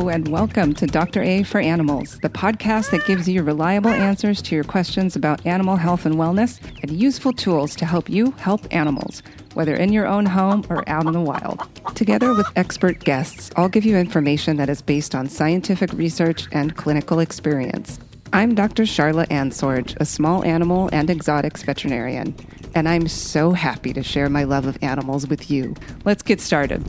and welcome to Dr. A for Animals, the podcast that gives you reliable answers to your questions about animal health and wellness and useful tools to help you help animals, whether in your own home or out in the wild. Together with expert guests, I'll give you information that is based on scientific research and clinical experience. I'm Dr. Charla Ansorge, a small animal and exotics veterinarian, and I'm so happy to share my love of animals with you. Let's get started.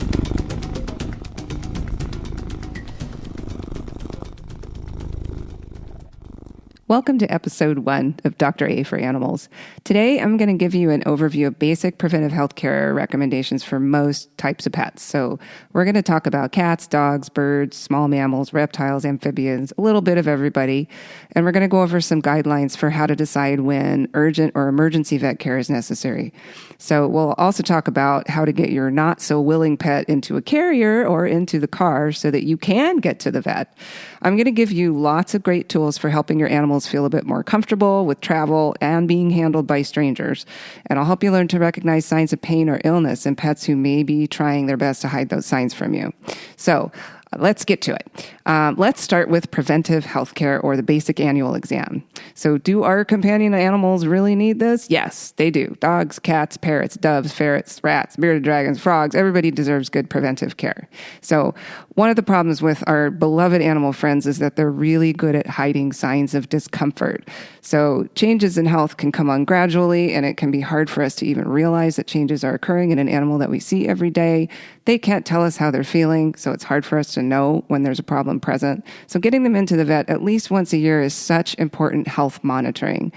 Welcome to episode 1 of Dr. A for Animals. Today, I'm going to give you an overview of basic preventive healthcare recommendations for most types of pets. So we're going to talk about cats, dogs, birds, small mammals, reptiles, amphibians, a little bit of everybody. And we're going to go over some guidelines for how to decide when urgent or emergency vet care is necessary. So we'll also talk about how to get your not so willing pet into a carrier or into the car so that you can get to the vet. I'm going to give you lots of great tools for helping your animals feel a bit more comfortable with travel and being handled by strangers. And I'll help you learn to recognize signs of pain or illness in pets who may be trying their best to hide those signs from you. So let's get to it. Let's start with preventive healthcare or the basic annual exam. So do our companion animals really need this? Yes, they do. Dogs, cats, parrots, doves, ferrets, rats, bearded dragons, frogs, everybody deserves good preventive care. So one of the problems with our beloved animal friends is that they're really good at hiding signs of discomfort. So changes in health can come on gradually, and it can be hard for us to even realize that changes are occurring in an animal that we see every day. They can't tell us how they're feeling, so it's hard for us to know when there's a problem present. So getting them into the vet at least once a year is such important health monitoring.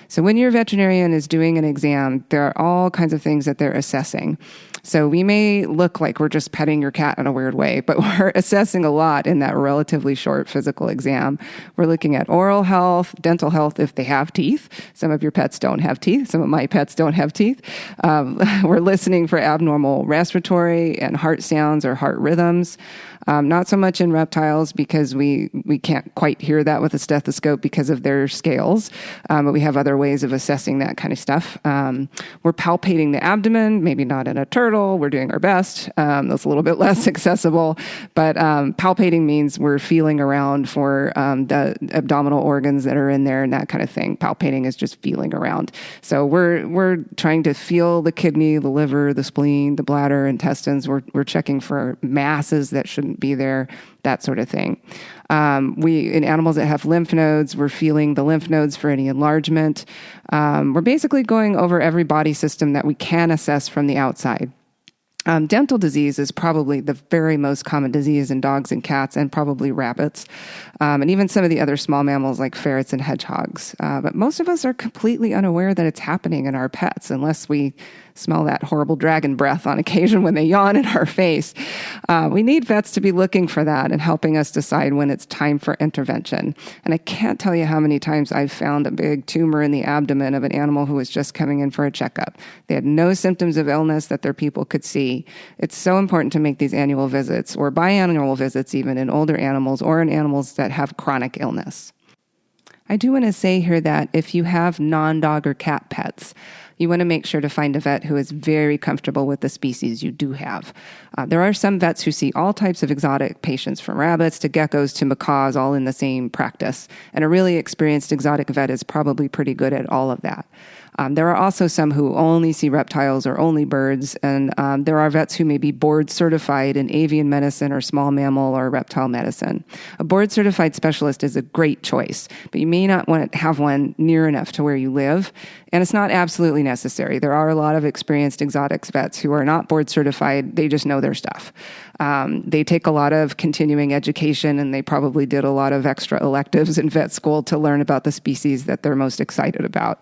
So when your veterinarian is doing an exam, there are all kinds of things that they're assessing. So we may look like we're just petting your cat in a weird way, but we're assessing a lot in that relatively short physical exam. We're looking at oral health, dental health if they have teeth. Some of your pets don't have teeth. Some of my pets don't have teeth. We're listening for abnormal respiratory and heart sounds or heart rhythms. Not so much in reptiles because we can't quite hear that with a stethoscope because of their scales, but we have other ways of assessing that kind of stuff. We're palpating the abdomen, maybe not in a turtle. We're doing our best. That's a little bit less accessible, but palpating means we're feeling around for the abdominal organs that are in there and that kind of thing. Palpating is just feeling around. So we're trying to feel the kidney, the liver, the spleen, the bladder, intestines. We're checking for masses that shouldn't be there, that sort of thing. In animals that have lymph nodes, we're feeling the lymph nodes for any enlargement. We're basically going over every body system that we can assess from the outside. Dental disease is probably the very most common disease in dogs and cats and probably rabbits, and even some of the other small mammals like ferrets and hedgehogs. But most of us are completely unaware that it's happening in our pets unless we smell that horrible dragon breath on occasion when they yawn in our face. We need vets to be looking for that and helping us decide when it's time for intervention. And I can't tell you how many times I've found a big tumor in the abdomen of an animal who was just coming in for a checkup. They had no symptoms of illness that their people could see. It's so important to make these annual visits or biannual visits even in older animals or in animals that have chronic illness. I do want to say here that if you have non-dog or cat pets, you want to make sure to find a vet who is very comfortable with the species you do have. There are some vets who see all types of exotic patients, from rabbits to geckos to macaws, all in the same practice. And a really experienced exotic vet is probably pretty good at all of that. There are also some who only see reptiles or only birds, and there are vets who may be board certified in avian medicine or small mammal or reptile medicine. A board certified specialist is a great choice, but you may not want to have one near enough to where you live, and it's not absolutely necessary. There are a lot of experienced exotics vets who are not board certified. They just know their stuff. They take a lot of continuing education, and they probably did a lot of extra electives in vet school to learn about the species that they're most excited about.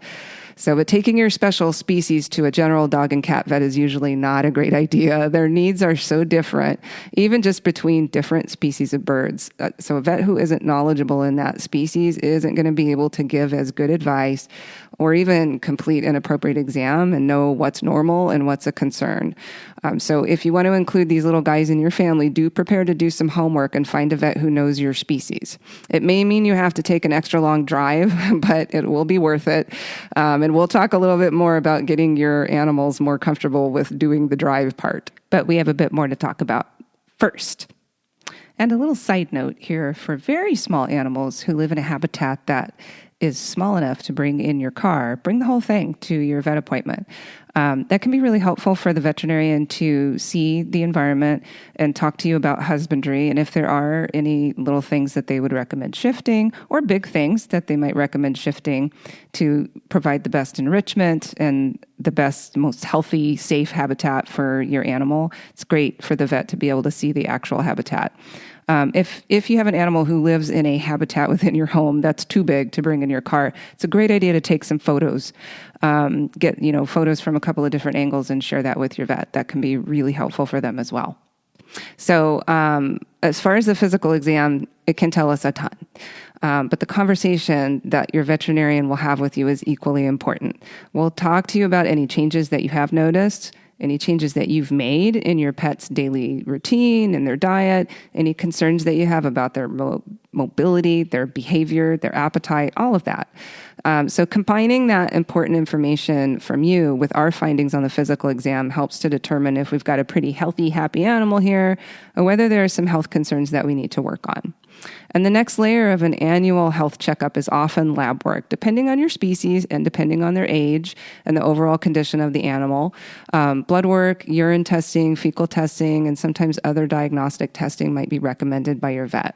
But taking your special species to a general dog and cat vet is usually not a great idea. Their needs are so different, even just between different species of birds. So a vet who isn't knowledgeable in that species isn't going to be able to give as good advice or even complete an appropriate exam and know what's normal and what's a concern. So if you want to include these little guys in your family, do prepare to do some homework and find a vet who knows your species. It may mean you have to take an extra long drive, but it will be worth it. And we'll talk a little bit more about getting your animals more comfortable with doing the drive part. But we have a bit more to talk about first. And a little side note here for very small animals who live in a habitat that is small enough to bring in your car, bring the whole thing to your vet appointment. That can be really helpful for the veterinarian to see the environment and talk to you about husbandry. And if there are any little things that they would recommend shifting or big things that they might recommend shifting to provide the best enrichment and the best, most healthy, safe habitat for your animal, it's great for the vet to be able to see the actual habitat. If you have an animal who lives in a habitat within your home that's too big to bring in your car, it's a great idea to take some photos. Get photos from a couple of different angles and share that with your vet. That can be really helpful for them as well. So as far as the physical exam, it can tell us a ton. But the conversation that your veterinarian will have with you is equally important. We'll talk to you about any changes that you have noticed, any changes that you've made in your pet's daily routine and their diet, any concerns that you have about their mobility, their behavior, their appetite, all of that. So combining that important information from you with our findings on the physical exam helps to determine if we've got a pretty healthy, happy animal here, or whether there are some health concerns that we need to work on. And the next layer of an annual health checkup is often lab work, depending on your species and depending on their age and the overall condition of the animal. Blood work, urine testing, fecal testing, and sometimes other diagnostic testing might be recommended by your vet.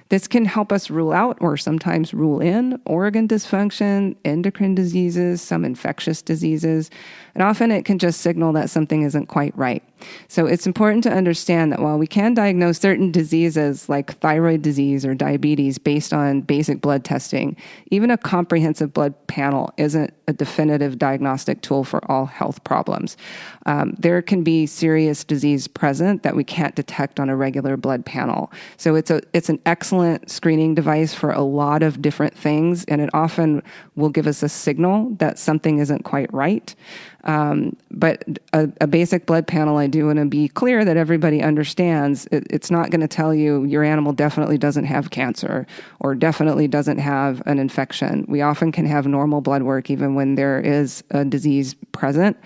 This can help us rule out or sometimes rule in organ dysfunction, endocrine diseases, some infectious diseases, and often it can just signal that something isn't quite right. So it's important to understand that while we can diagnose certain diseases like thyroid disease or diabetes based on basic blood testing, even a comprehensive blood panel isn't a definitive diagnostic tool for all health problems. There can be serious disease present that we can't detect on a regular blood panel. So it's an excellent screening device for a lot of different things, and it often will give us a signal that something isn't quite right. But a basic blood panel, I do want to be clear that everybody understands it's not going to tell you your animal definitely doesn't have cancer or definitely doesn't have an infection. We often can have normal blood work even when there is a disease present.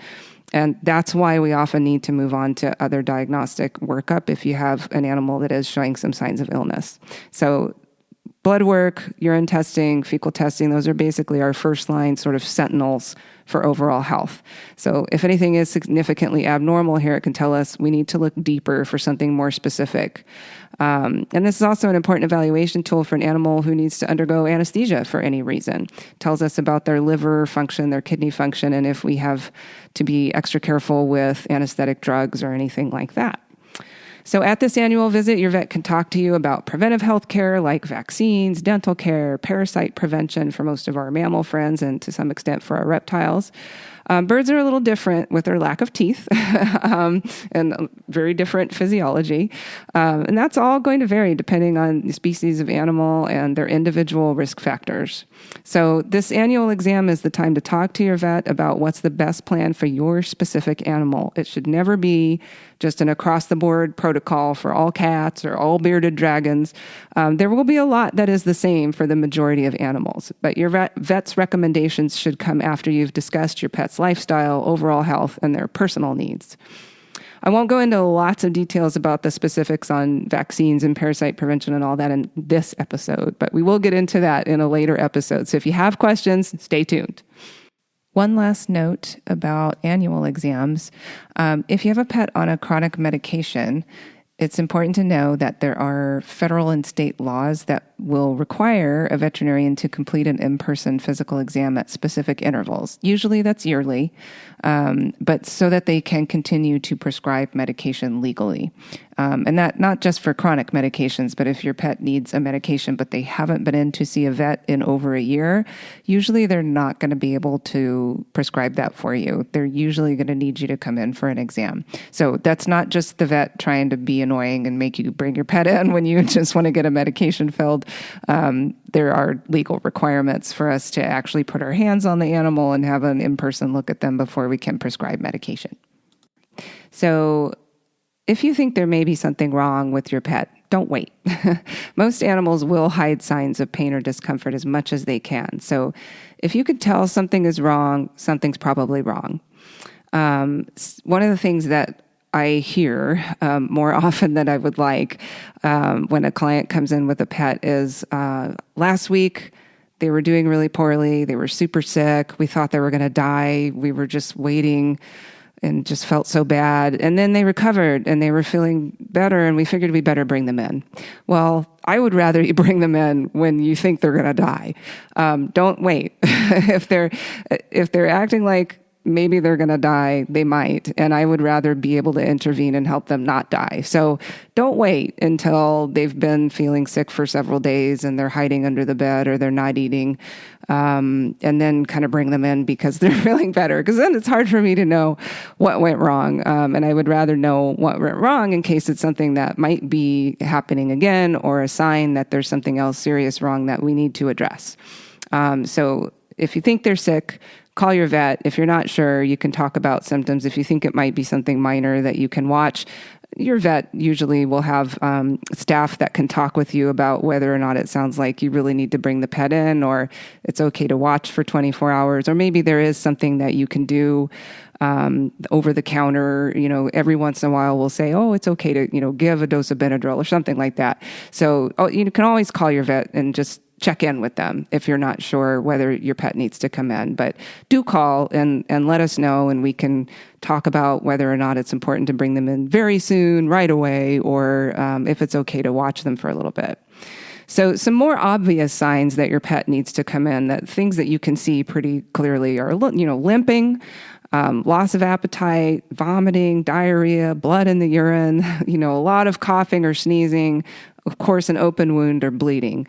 And that's why we often need to move on to other diagnostic workup if you have an animal that is showing some signs of illness. So blood work, urine testing, fecal testing, those are basically our first line sort of sentinels for overall health. So if anything is significantly abnormal here, it can tell us we need to look deeper for something more specific. And this is also an important evaluation tool for an animal who needs to undergo anesthesia for any reason. It tells us about their liver function, their kidney function, and if we have to be extra careful with anesthetic drugs or anything like that. So at this annual visit, your vet can talk to you about preventive health care like vaccines, dental care, parasite prevention for most of our mammal friends and to some extent for our reptiles. Birds are a little different with their lack of teeth and very different physiology. And that's all going to vary depending on the species of animal and their individual risk factors. So this annual exam is the time to talk to your vet about what's the best plan for your specific animal. It should never be just an across-the-board protocol for all cats or all bearded dragons. There will be a lot that is the same for the majority of animals, but your vet's recommendations should come after you've discussed your pet's lifestyle, overall health, and their personal needs. I won't go into lots of details about the specifics on vaccines and parasite prevention and all that in this episode, but we will get into that in a later episode. So if you have questions, stay tuned. One last note about annual exams. If you have a pet on a chronic medication, it's important to know that there are federal and state laws that will require a veterinarian to complete an in-person physical exam at specific intervals. Usually that's yearly, but so that they can continue to prescribe medication legally. And that not just for chronic medications, but if your pet needs a medication, but they haven't been in to see a vet in over a year, usually they're not going to be able to prescribe that for you. They're usually going to need you to come in for an exam. So that's not just the vet trying to be annoying and make you bring your pet in when you just want to get a medication filled. There are legal requirements for us to actually put our hands on the animal and have an in-person look at them before we can prescribe medication. So if you think there may be something wrong with your pet, don't wait. Most animals will hide signs of pain or discomfort as much as they can. So if you could tell something is wrong, something's probably wrong. One of the things that I hear more often than I would like when a client comes in with a pet is last week they were doing really poorly. They were super sick. We thought they were going to die. We were just waiting and just felt so bad. And then they recovered and they were feeling better, and we figured we better bring them in. Well, I would rather you bring them in when you think they're going to die. Don't wait. If they're acting like maybe they're going to die, they might. And I would rather be able to intervene and help them not die. So don't wait until they've been feeling sick for several days and they're hiding under the bed or they're not eating. And then kind of bring them in because they're feeling better. Because then it's hard for me to know what went wrong. And I would rather know what went wrong in case it's something that might be happening again or a sign that there's something else serious wrong that we need to address. So if you think they're sick, call your vet. If you're not sure, you can talk about symptoms. If you think it might be something minor that you can watch, your vet usually will have staff that can talk with you about whether or not it sounds like you really need to bring the pet in, or it's okay to watch for 24 hours, or maybe there is something that you can do over the counter. Every once in a while we'll say, oh, it's okay to, give a dose of Benadryl or something like that. So you can always call your vet and just check in with them if you're not sure whether your pet needs to come in. But do call and let us know, and we can talk about whether or not it's important to bring them in very soon, right away, or if it's okay to watch them for a little bit. So some more obvious signs that your pet needs to come in, that things that you can see pretty clearly are, limping, loss of appetite, vomiting, diarrhea, blood in the urine, a lot of coughing or sneezing, of course, an open wound or bleeding.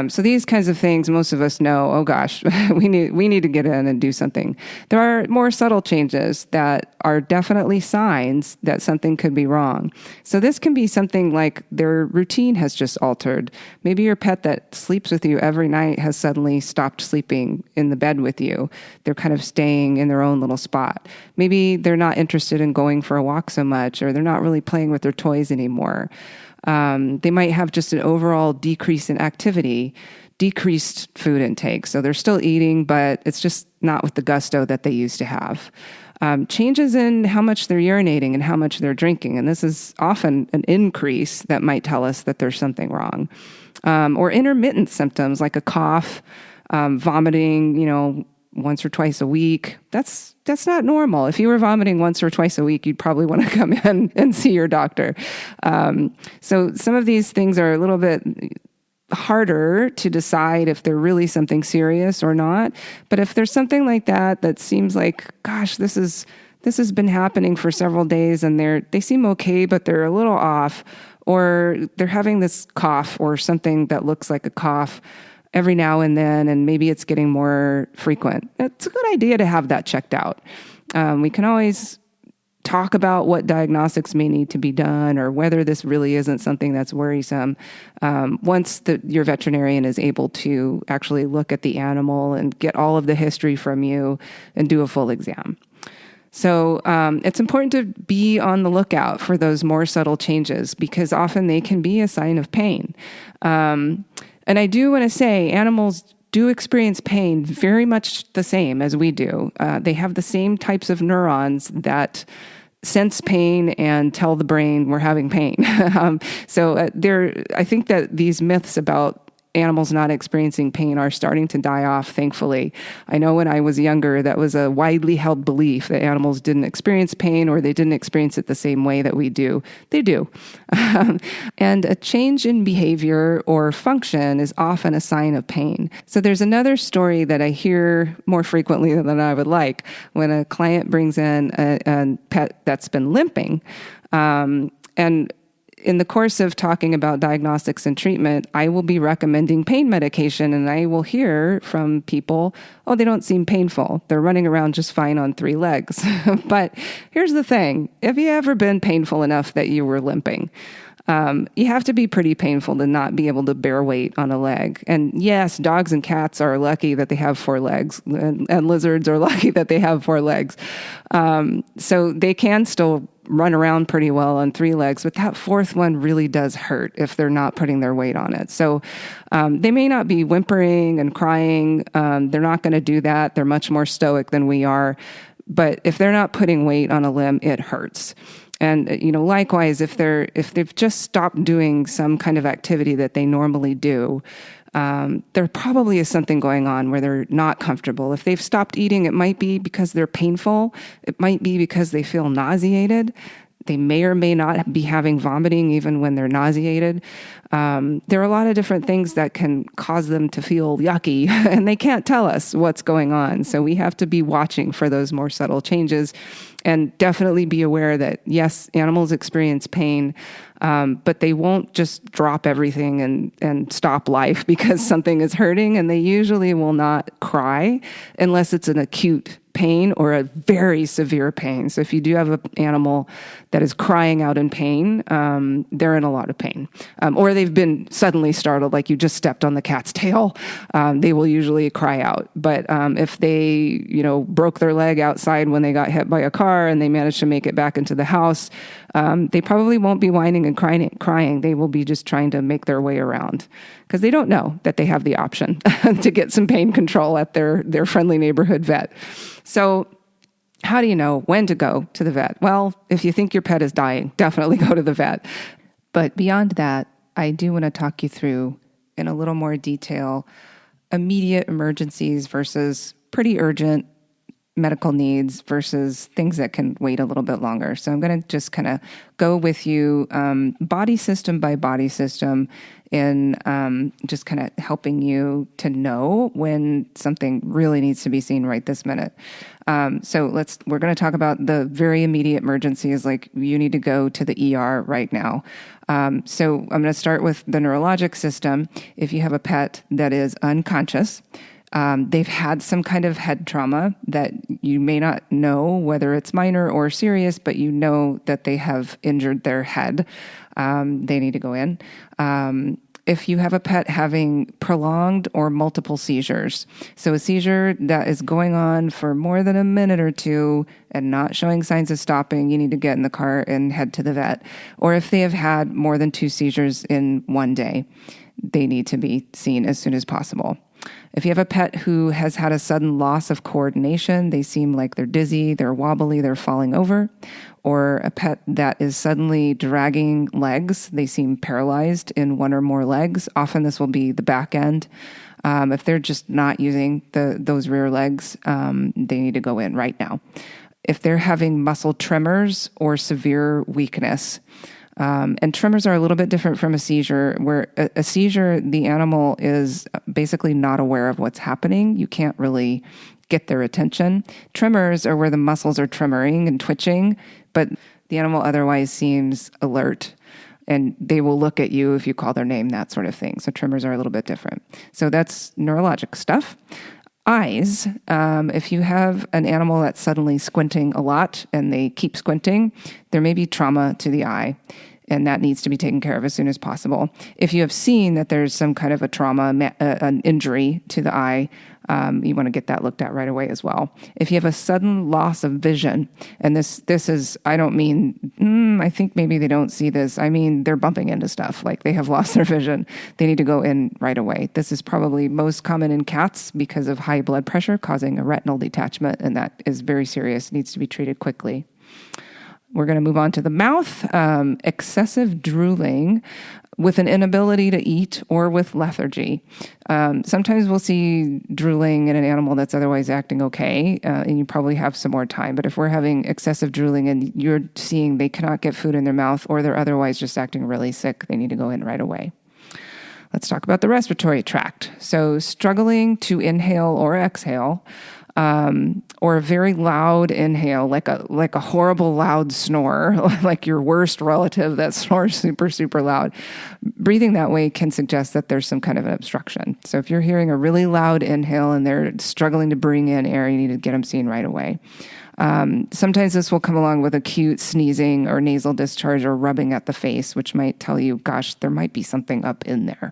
So these kinds of things, most of us know, oh gosh, we need to get in and do something. There are more subtle changes that are definitely signs that something could be wrong. So this can be something like their routine has just altered. Maybe your pet that sleeps with you every night has suddenly stopped sleeping in the bed with you. They're kind of staying in their own little spot. Maybe they're not interested in going for a walk so much, or they're not really playing with their toys anymore. They might have just an overall decrease in activity, decreased food intake. So they're still eating, but it's just not with the gusto that they used to have. Changes in how much they're urinating and how much they're drinking. And this is often an increase that might tell us that there's something wrong. Or intermittent symptoms like a cough, vomiting, once or twice a week. That's not normal. If you were vomiting once or twice a week, you'd probably want to come in and see your doctor. So some of these things are a little bit harder to decide if they're really something serious or not. But if there's something like that seems like, gosh, this has been happening for several days and they seem okay, but they're a little off, or they're having this cough or something that looks like a cough every now and then, and maybe it's getting more frequent. It's a good idea to have that checked out. We can always talk about what diagnostics may need to be done, or whether this really isn't something that's worrisome, once your veterinarian is able to actually look at the animal and get all of the history from you and do a full exam. So it's important to be on the lookout for those more subtle changes, because often they can be a sign of pain. And I do want to say animals do experience pain very much the same as we do. They have the same types of neurons that sense pain and tell the brain we're having pain. I think that these myths about animals not experiencing pain are starting to die off, thankfully. I know when I was younger, that was a widely held belief that animals didn't experience pain, or they didn't experience it the same way that we do. They do. And a change in behavior or function is often a sign of pain. So there's another story that I hear more frequently than I would like, when a client brings in a pet that's been limping. And in the course of talking about diagnostics and treatment, I will be recommending pain medication, and I will hear from people, oh, they don't seem painful. They're running around just fine on 3 legs. But here's the thing. Have you ever been painful enough that you were limping? You have to be pretty painful to not be able to bear weight on a leg. And yes, dogs and cats are lucky that they have 4 legs, and lizards are lucky that they have 4 legs. So they can still run around pretty well on 3 legs, but that 4th one really does hurt if they're not putting their weight on it. So they may not be whimpering and crying. They're not going to do that. They're much more stoic than we are. But if they're not putting weight on a limb, it hurts. And, likewise, if they've just stopped doing some kind of activity that they normally do, there probably is something going on where they're not comfortable. If they've stopped eating, it might be because they're painful. It might be because they feel nauseated. They may or may not be having vomiting even when they're nauseated. There are a lot of different things that can cause them to feel yucky, and they can't tell us what's going on. So we have to be watching for those more subtle changes, and definitely be aware that, yes, animals experience pain, but they won't just drop everything and stop life because something is hurting, and they usually will not cry unless it's an acute pain or a very severe pain. So if you do have an animal that is crying out in pain, they're in a lot of pain. Or they've been suddenly startled, like you just stepped on the cat's tail, they will usually cry out. But if they, broke their leg outside when they got hit by a car and they managed to make it back into the house, they probably won't be whining and crying. They will be just trying to make their way around because they don't know that they have the option to get some pain control at their friendly neighborhood vet. So how do you know when to go to the vet? Well, if you think your pet is dying, definitely go to the vet. But beyond that, I do want to talk you through in a little more detail immediate emergencies versus pretty urgent medical needs versus things that can wait a little bit longer. So I'm going to just kind of go with you body system by body system in just kind of helping you to know when something really needs to be seen right this minute. So we're going to talk about the very immediate emergencies, like you need to go to the ER right now. So I'm going to start with the neurologic system. If you have a pet that is unconscious, they've had some kind of head trauma that you may not know whether it's minor or serious, but you know that they have injured their head. They need to go in. If you have a pet having prolonged or multiple seizures, so a seizure that is going on for more than a minute or two and not showing signs of stopping, you need to get in the car and head to the vet. Or if they have had more than 2 seizures in one day, they need to be seen as soon as possible. If you have a pet who has had a sudden loss of coordination, they seem like they're dizzy, they're wobbly, they're falling over, or a pet that is suddenly dragging legs, they seem paralyzed in one or more legs, often this will be the back end. If they're just not using those rear legs, they need to go in right now. If they're having muscle tremors or severe weakness, and tremors are a little bit different from a seizure, where a seizure, the animal is basically not aware of what's happening. You can't really get their attention. Tremors are where the muscles are tremoring and twitching, but the animal otherwise seems alert. And they will look at you if you call their name, that sort of thing. So tremors are a little bit different. So that's neurologic stuff. Eyes, if you have an animal that's suddenly squinting a lot and they keep squinting, there may be trauma to the eye, and that needs to be taken care of as soon as possible. If you have seen that there's some kind of a trauma, an injury to the eye, you want to get that looked at right away as well. If you have a sudden loss of vision, and this is, I don't mean, I think maybe they don't see this. I mean, they're bumping into stuff, like they have lost their vision. They need to go in right away. This is probably most common in cats because of high blood pressure causing a retinal detachment, and that is very serious, needs to be treated quickly. We're going to move on to the mouth. Excessive drooling with an inability to eat or with lethargy. Sometimes we'll see drooling in an animal that's otherwise acting okay, and you probably have some more time. But if we're having excessive drooling and you're seeing they cannot get food in their mouth or they're otherwise just acting really sick, they need to go in right away. Let's talk about the respiratory tract. So struggling to inhale or exhale, or a very loud inhale, like a horrible loud snore, like your worst relative that snores super, super loud. Breathing that way can suggest that there's some kind of an obstruction. So if you're hearing a really loud inhale and they're struggling to bring in air, you need to get them seen right away. Sometimes this will come along with acute sneezing or nasal discharge or rubbing at the face, which might tell you, gosh, there might be something up in there.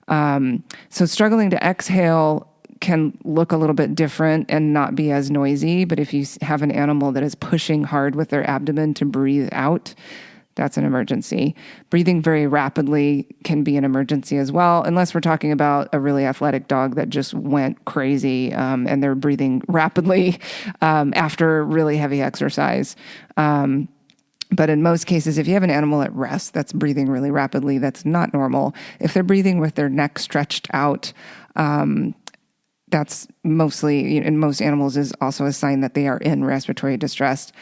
So struggling to exhale can look a little bit different and not be as noisy. But if you have an animal that is pushing hard with their abdomen to breathe out, that's an emergency. Breathing very rapidly can be an emergency as well, unless we're talking about a really athletic dog that just went crazy and they're breathing rapidly after really heavy exercise. But in most cases, if you have an animal at rest that's breathing really rapidly, that's not normal. If they're breathing with their neck stretched out, that's mostly, in most animals, is also a sign that they are in respiratory distress.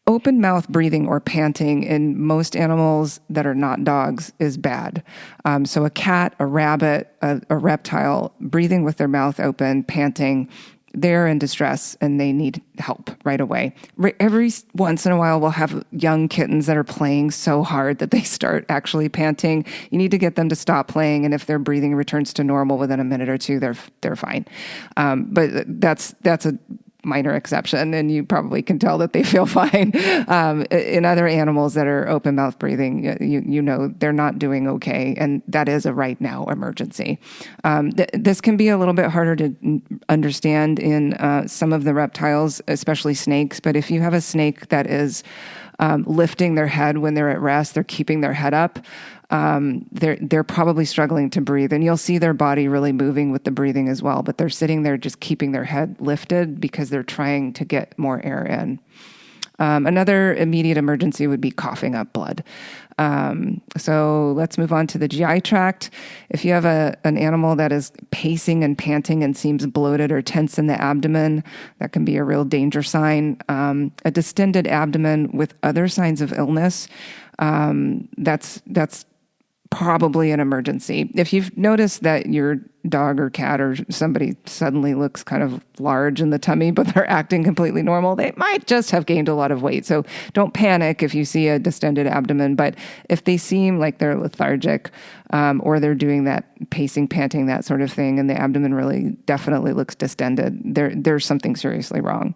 Open mouth breathing or panting in most animals that are not dogs is bad. So a cat, a rabbit, a reptile breathing with their mouth open, panting, they're in distress and they need help right away. Every once in a while, we'll have young kittens that are playing so hard that they start actually panting. You need to get them to stop playing, and if their breathing returns to normal within a minute or two, they're fine. But that's a minor exception, and you probably can tell that they feel fine. In other animals that are open mouth breathing, you know they're not doing okay, and that is a right now emergency. This can be a little bit harder to understand in some of the reptiles, especially snakes, but if you have a snake that is lifting their head when they're at rest, they're keeping their head up, they're probably struggling to breathe, and you'll see their body really moving with the breathing as well, but they're sitting there just keeping their head lifted because they're trying to get more air in. Another immediate emergency would be coughing up blood. So let's move on to the GI tract. If you have an animal that is pacing and panting and seems bloated or tense in the abdomen, that can be a real danger sign. A distended abdomen with other signs of illness, that's probably an emergency. If you've noticed that your dog or cat or somebody suddenly looks kind of large in the tummy, but they're acting completely normal, they might just have gained a lot of weight. So don't panic if you see a distended abdomen, but if they seem like they're lethargic, or they're doing that pacing, panting, that sort of thing, and the abdomen really definitely looks distended, there's something seriously wrong.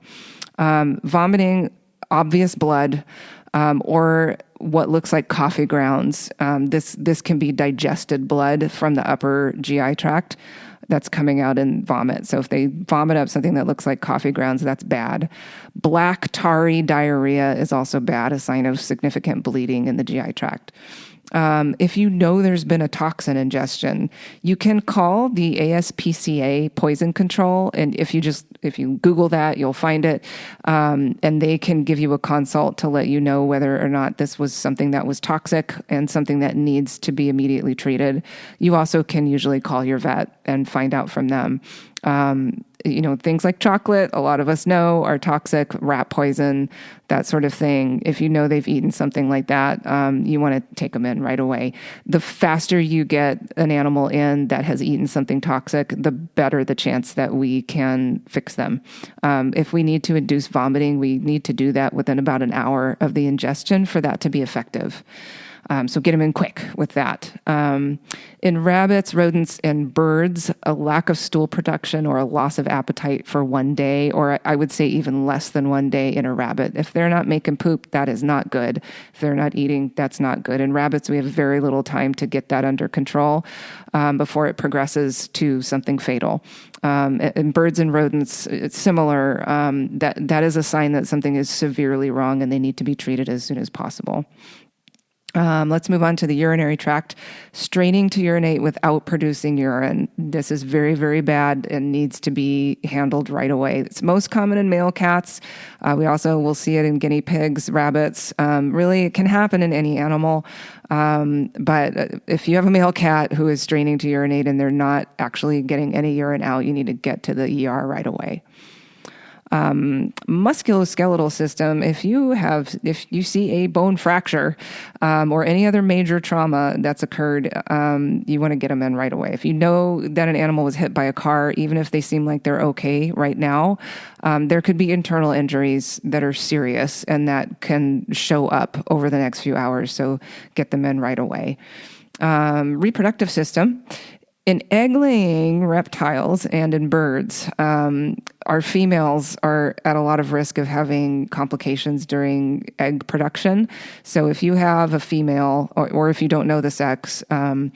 Vomiting, obvious blood, or what looks like coffee grounds. This can be digested blood from the upper GI tract that's coming out in vomit. So if they vomit up something that looks like coffee grounds, that's bad. Black tarry diarrhea is also bad, a sign of significant bleeding in the GI tract. If you know there's been a toxin ingestion, you can call the ASPCA poison control. And if you Google that, you'll find it. And they can give you a consult to let you know whether or not this was something that was toxic and something that needs to be immediately treated. You also can usually call your vet and find out from them. Things like chocolate, a lot of us know are toxic, rat poison, that sort of thing. If you know they've eaten something like that, you want to take them in right away. The faster you get an animal in that has eaten something toxic, the better the chance that we can fix them. If we need to induce vomiting, we need to do that within about an hour of the ingestion for that to be effective. So get them in quick with that. In rabbits, rodents, and birds, a lack of stool production or a loss of appetite for one day, or I would say even less than one day in a rabbit. If they're not making poop, that is not good. If they're not eating, that's not good. In rabbits, we have very little time to get that under control before it progresses to something fatal. In birds and rodents, it's similar. That is a sign that something is severely wrong and they need to be treated as soon as possible. Let's move on to the urinary tract. Straining to urinate without producing urine. This is very, very bad and needs to be handled right away. It's most common in male cats. We also will see it in guinea pigs, rabbits. Really, it can happen in any animal. But if you have a male cat who is straining to urinate and they're not actually getting any urine out, you need to get to the ER right away. Musculoskeletal system, if you see a bone fracture or any other major trauma that's occurred, you want to get them in right away. If you know that an animal was hit by a car, even if they seem like they're okay right now, there could be internal injuries that are serious and that can show up over the next few hours, so get them in right away. Reproductive system. In egg-laying reptiles and in birds, our females are at a lot of risk of having complications during egg production. So if you have a female, or if you don't know the sex, and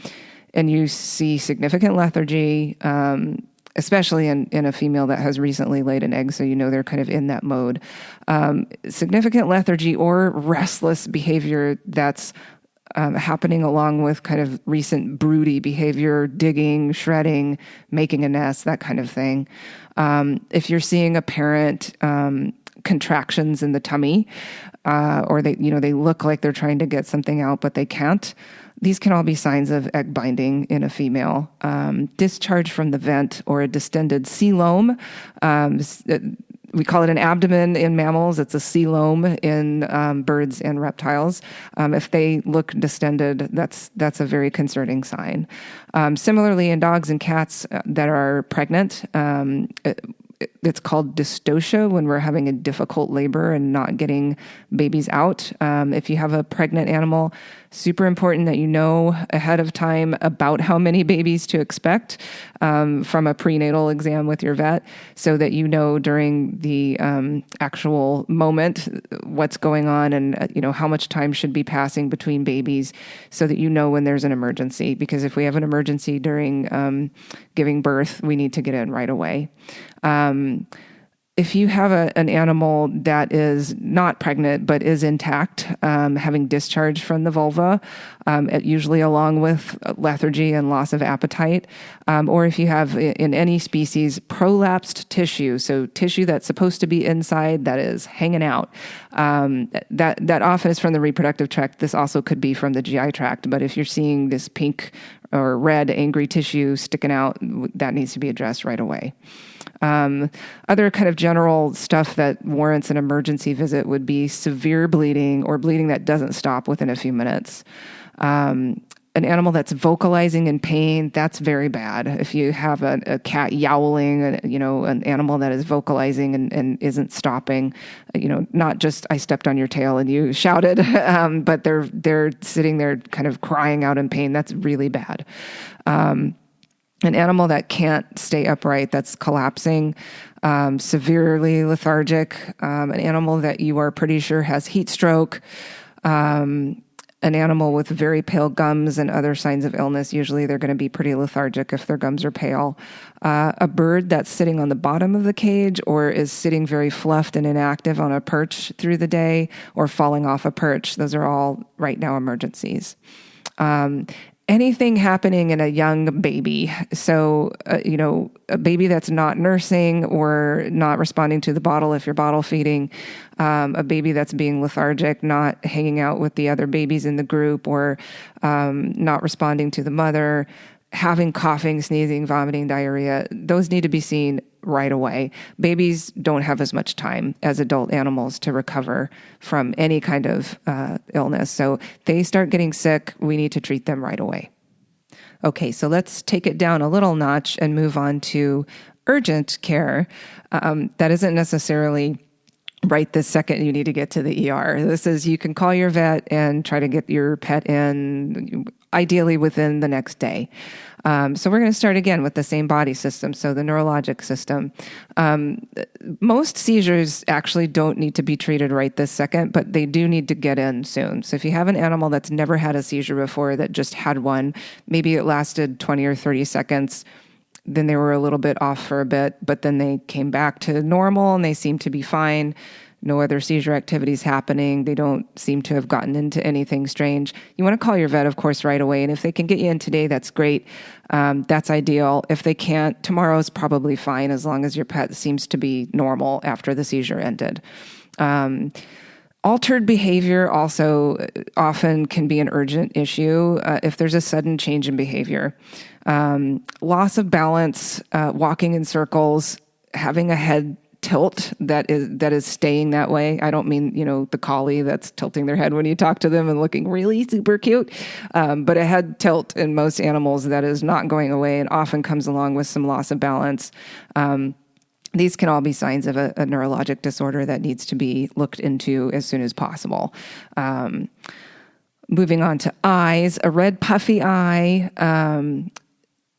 you see significant lethargy, especially in a female that has recently laid an egg, so you know they're kind of in that mode, significant lethargy or restless behavior that's happening along with kind of recent broody behavior, digging, shredding, making a nest, that kind of thing. If you're seeing a parent contractions in the tummy, or they look like they're trying to get something out, but they can't. These can all be signs of egg binding in a female. Discharge from the vent or a distended coelom. We call it an abdomen in mammals. It's a coelom in birds and reptiles. If they look distended, that's a very concerning sign. Similarly, in dogs and cats that are pregnant, it's called dystocia when we're having a difficult labor and not getting babies out. If you have a pregnant animal, super important that you know ahead of time about how many babies to expect from a prenatal exam with your vet, so that you know during the actual moment what's going on and how much time should be passing between babies, so that you know when there's an emergency. Because if we have an emergency during giving birth, we need to get in right away. If you have an animal that is not pregnant but is intact, having discharge from the vulva, usually along with lethargy and loss of appetite, or if you have in any species prolapsed tissue, so tissue that's supposed to be inside that is hanging out, that often is from the reproductive tract. This also could be from the GI tract, but if you're seeing this pink or red angry tissue sticking out, that needs to be addressed right away. Other kind of general stuff that warrants an emergency visit would be severe bleeding or bleeding that doesn't stop within a few minutes. An animal that's vocalizing in pain, that's very bad. If you have a cat yowling, an animal that is vocalizing and isn't stopping, not just I stepped on your tail and you shouted, but they're sitting there kind of crying out in pain, that's really bad. An animal that can't stay upright, that's collapsing, severely lethargic, an animal that you are pretty sure has heat stroke, an animal with very pale gums and other signs of illness. Usually they're going to be pretty lethargic if their gums are pale. A bird that's sitting on the bottom of the cage or is sitting very fluffed and inactive on a perch through the day or falling off a perch. Those are all right now emergencies. Anything happening in a young baby. So, a baby that's not nursing or not responding to the bottle if you're bottle feeding, a baby that's being lethargic, not hanging out with the other babies in the group, or not responding to the mother, having coughing, sneezing, vomiting, diarrhea, those need to be seen right away. Babies don't have as much time as adult animals to recover from any kind of illness. So they start getting sick, we need to treat them right away. Okay, so let's take it down a little notch and move on to urgent care. That isn't necessarily right this second you need to get to the ER. This is, you can call your vet and try to get your pet in, ideally within the next day. So we're going to start again with the same body system, so the neurologic system. Most seizures actually don't need to be treated right this second, but they do need to get in soon. So if you have an animal that's never had a seizure before, that just had one, maybe it lasted 20 or 30 seconds, then they were a little bit off for a bit, but then they came back to normal and they seem to be fine. No other seizure activities happening. They don't seem to have gotten into anything strange. You want to call your vet, of course, right away. And if they can get you in today, that's great. That's ideal. If they can't, tomorrow's probably fine as long as your pet seems to be normal after the seizure ended. Altered behavior also often can be an urgent issue if there's a sudden change in behavior. Loss of balance, walking in circles, having a head tilt that is staying that way. I don't mean, the collie that's tilting their head when you talk to them and looking really super cute, but a head tilt in most animals that is not going away and often comes along with some loss of balance. These can all be signs of a neurologic disorder that needs to be looked into as soon as possible. Moving on to eyes, a red puffy eye,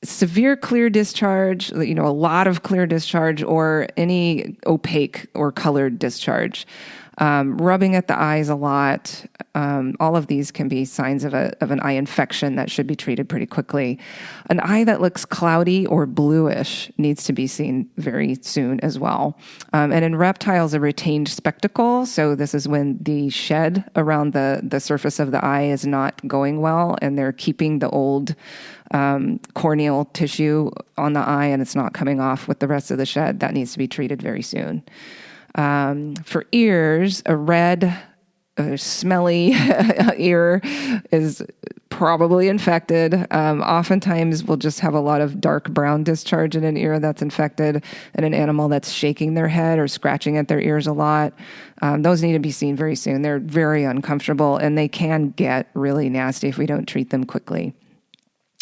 severe clear discharge, a lot of clear discharge, or any opaque or colored discharge. Rubbing at the eyes a lot. All of these can be signs of an eye infection that should be treated pretty quickly. An eye that looks cloudy or bluish needs to be seen very soon as well. And in reptiles, a retained spectacle. So this is when the shed around the surface of the eye is not going well, and they're keeping the old corneal tissue on the eye and it's not coming off with the rest of the shed. That needs to be treated very soon. For ears, a red, smelly ear is probably infected. Oftentimes we'll just have a lot of dark brown discharge in an ear that's infected, and an animal that's shaking their head or scratching at their ears a lot. Those need to be seen very soon. They're very uncomfortable, and they can get really nasty if we don't treat them quickly.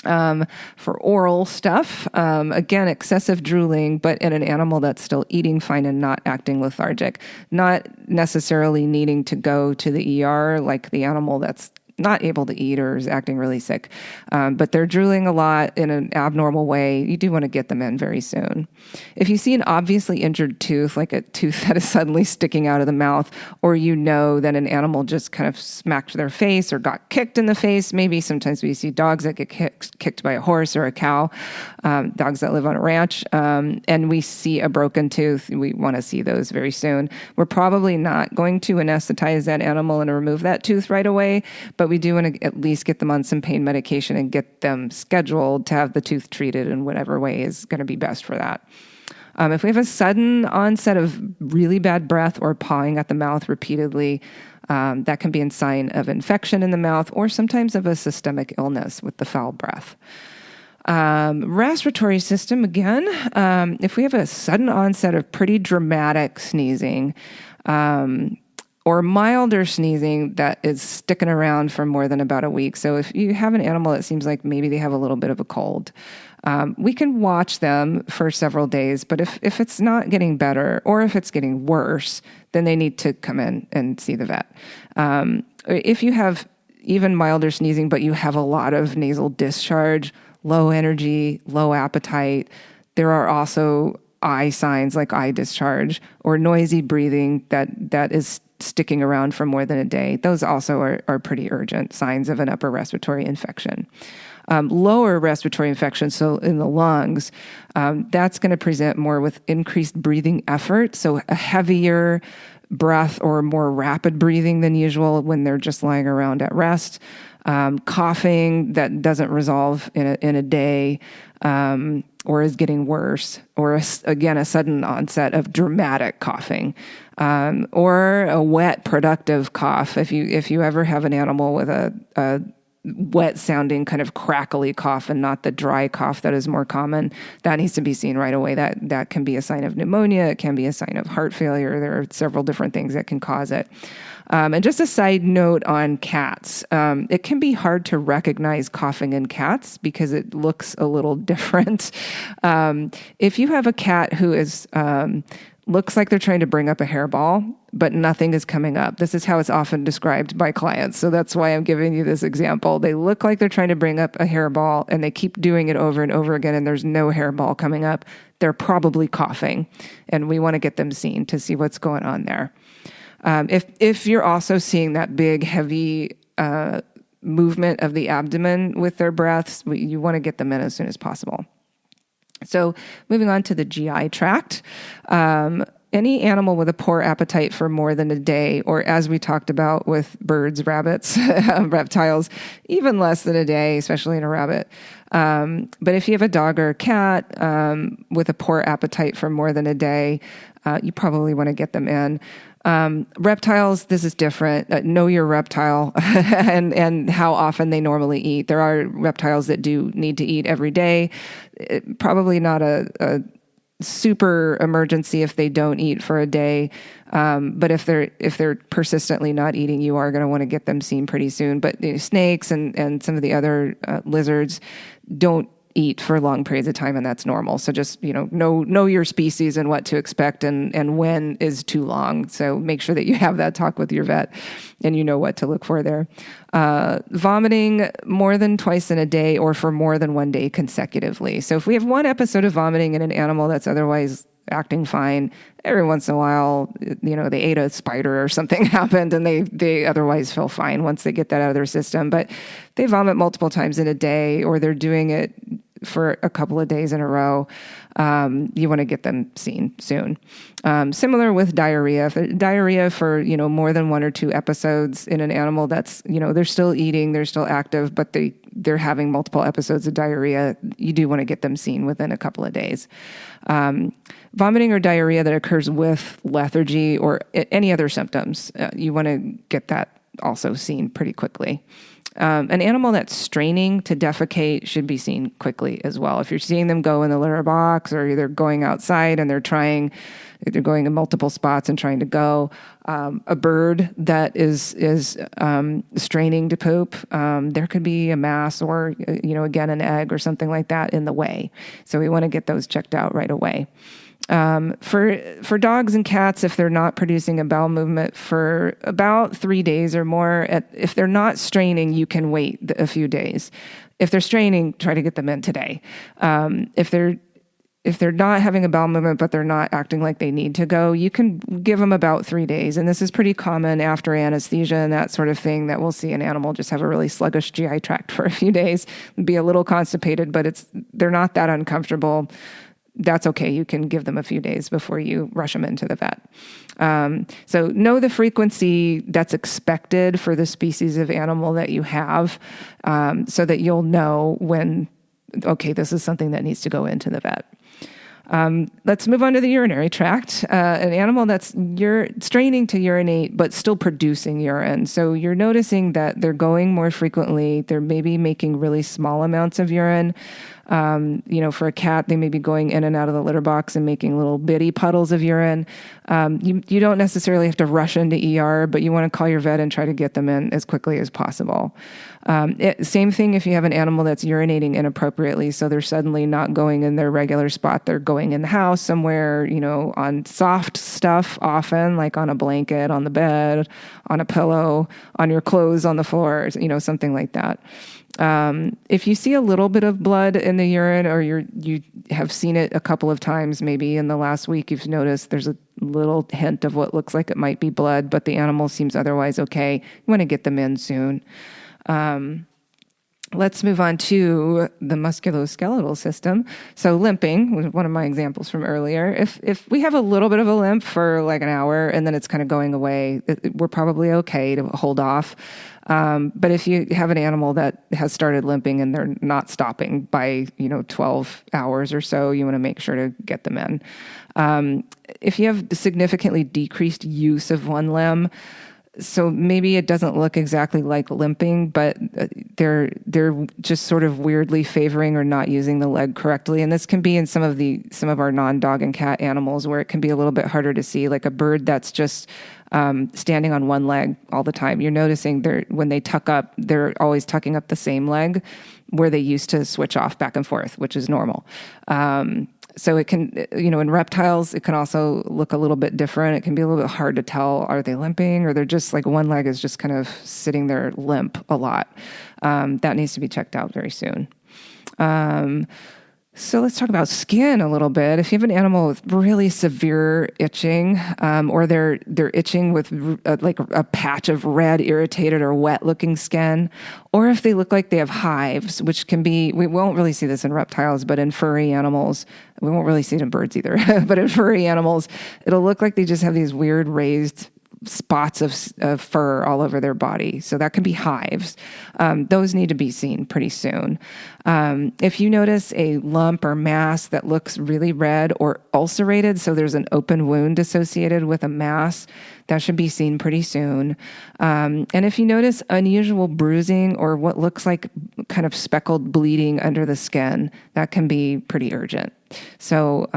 For oral stuff, again, excessive drooling, but in an animal that's still eating fine and not acting lethargic, not necessarily needing to go to the ER like the animal that's not able to eat or is acting really sick. But they're drooling a lot in an abnormal way. You do want to get them in very soon. If you see an obviously injured tooth, like a tooth that is suddenly sticking out of the mouth, or you know that an animal just kind of smacked their face or got kicked in the face, maybe sometimes we see dogs that get kicked by a horse or a cow, dogs that live on a ranch, and we see a broken tooth, we want to see those very soon. We're probably not going to anesthetize that animal and remove that tooth right away, but we do want to at least get them on some pain medication and get them scheduled to have the tooth treated in whatever way is going to be best for that. If we have a sudden onset of really bad breath or pawing at the mouth repeatedly, that can be a sign of infection in the mouth or sometimes of a systemic illness with the foul breath. Respiratory system, again, if we have a sudden onset of pretty dramatic sneezing, or milder sneezing that is sticking around for more than about a week. So if you have an animal that seems like maybe they have a little bit of a cold, we can watch them for several days. But if it's not getting better or if it's getting worse, then they need to come in and see the vet. If you have even milder sneezing, but you have a lot of nasal discharge, low energy, low appetite, there are also eye signs like eye discharge or noisy breathing that is sticking around for more than a day. Those also are pretty urgent signs of an upper respiratory infection. Lower respiratory infection, so in the lungs, that's going to present more with increased breathing effort, so a heavier breath or more rapid breathing than usual when they're just lying around at rest. Coughing that doesn't resolve in a day, or is getting worse, or again, a sudden onset of dramatic coughing, or a wet, productive cough. If you ever have an animal with a wet sounding kind of crackly cough and not the dry cough that is more common, that needs to be seen right away. That can be a sign of pneumonia. It can be a sign of heart failure. There are several different things that can cause it. And just a side note on cats, it can be hard to recognize coughing in cats because it looks a little different. If you have a cat who is looks like they're trying to bring up a hairball, but nothing is coming up. This is how it's often described by clients. So that's why I'm giving you this example. They look like they're trying to bring up a hairball and they keep doing it over and over again and there's no hairball coming up. They're probably coughing and we want to get them seen to see what's going on there. If you're also seeing that big, heavy movement of the abdomen with their breaths, you want to get them in as soon as possible. So moving on to the GI tract, any animal with a poor appetite for more than a day, or as we talked about with birds, rabbits, reptiles, even less than a day, especially in a rabbit. But if you have a dog or a cat with a poor appetite for more than a day, you probably want to get them in. Reptiles, this is different. Know your reptile and how often they normally eat. There are reptiles that do need to eat every day. Probably not a super emergency if they don't eat for a day. But if they're persistently not eating, you are going to want to get them seen pretty soon. But snakes and some of the other lizards don't eat for long periods of time, and that's normal. So just, know your species and what to expect and when is too long. So make sure that you have that talk with your vet and you know what to look for there. Vomiting more than twice in a day or for more than one day consecutively. So if we have one episode of vomiting in an animal that's otherwise acting fine, every once in a while, they ate a spider or something happened and they otherwise feel fine once they get that out of their system. But they vomit multiple times in a day or they're doing it for a couple of days in a row, you want to get them seen soon. Similar with diarrhea. If diarrhea for, more than 1 or 2 episodes in an animal that's, they're still eating, they're still active, but they're having multiple episodes of diarrhea, you do want to get them seen within a couple of days. Vomiting or diarrhea that occurs with lethargy or any other symptoms, you want to get that also seen pretty quickly. An animal that's straining to defecate should be seen quickly as well. If you're seeing them go in the litter box, or they're going outside and they're going in multiple spots and trying to go, a bird that is straining to poop, there could be a mass or, again, an egg or something like that in the way. So we want to get those checked out right away. For dogs and cats, if they're not producing a bowel movement for about 3 days or more, if they're not straining, you can wait a few days. If they're straining, try to get them in today. If they're not having a bowel movement, but they're not acting like they need to go, you can give them about 3 days. And this is pretty common after anesthesia and that sort of thing, that we'll see an animal just have a really sluggish GI tract for a few days, be a little constipated, but they're not that uncomfortable. That's okay. You can give them a few days before you rush them into the vet. So know the frequency that's expected for the species of animal that you have, so that you'll know when, okay, this is something that needs to go into the vet. Let's move on to the urinary tract. An animal that's straining to urinate, but still producing urine. So you're noticing that they're going more frequently. They're maybe making really small amounts of urine. For a cat, they may be going in and out of the litter box and making little bitty puddles of urine. You don't necessarily have to rush into ER, but you want to call your vet and try to get them in as quickly as possible. Same thing if you have an animal that's urinating inappropriately, so they're suddenly not going in their regular spot. They're going in the house somewhere, on soft stuff often, like on a blanket, on the bed, on a pillow, on your clothes on the floor, something like that. If you see a little bit of blood in the urine, or you have seen it a couple of times, maybe in the last week, you've noticed there's a little hint of what looks like it might be blood, but the animal seems otherwise okay, you want to get them in soon. Let's move on to the musculoskeletal system. So limping was one of my examples from earlier. If we have a little bit of a limp for like an hour and then it's kind of going away, we're probably okay to hold off. But if you have an animal that has started limping and they're not stopping by, 12 hours or so, you want to make sure to get them in. If you have significantly decreased use of one limb, so maybe it doesn't look exactly like limping, but they're just sort of weirdly favoring or not using the leg correctly. And this can be in some of our non-dog and cat animals, where it can be a little bit harder to see, like a bird that's just standing on one leg all the time. You're noticing when they tuck up, they're always tucking up the same leg, where they used to switch off back and forth, which is normal. So it can, in reptiles, it can also look a little bit different. It can be a little bit hard to tell, are they limping, or they're just like one leg is just kind of sitting there limp a lot. That needs to be checked out very soon. So let's talk about skin a little bit. If you have an animal with really severe itching, or they're itching with like a patch of red, irritated, or wet-looking skin, or if they look like they have hives, which can be, we won't really see this in reptiles, but in furry animals, we won't really see it in birds either, but in furry animals, it'll look like they just have these weird raised spots of fur all over their body. So that can be hives. Those need to be seen pretty soon. If you notice a lump or mass that looks really red or ulcerated, so there's an open wound associated with a mass, that should be seen pretty soon. And if you notice unusual bruising or what looks like kind of speckled bleeding under the skin, that can be pretty urgent. So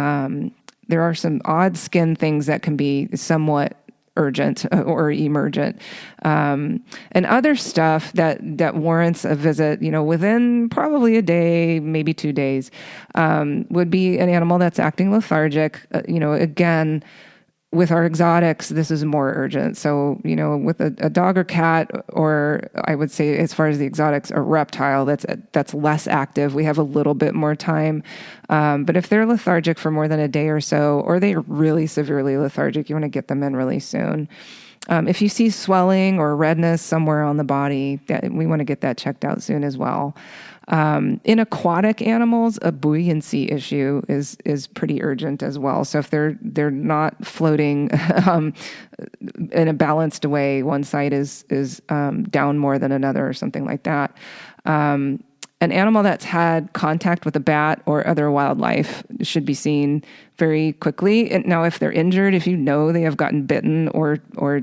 there are some odd skin things that can be somewhat urgent or emergent, and other stuff that warrants a visit, within probably a day, maybe 2 days, would be an animal that's acting lethargic. Again, with our exotics, this is more urgent. So, with a dog or cat, or I would say as far as the exotics, a reptile that's less active, we have a little bit more time. But if they're lethargic for more than a day or so, or they're really severely lethargic, you want to get them in really soon. If you see swelling or redness somewhere on the body, we want to get that checked out soon as well. In aquatic animals, a buoyancy issue is pretty urgent as well. So if they're not floating in a balanced way, one side is down more than another or something like that. An animal that's had contact with a bat or other wildlife should be seen very quickly. And now, if they're injured, if you know they have gotten bitten or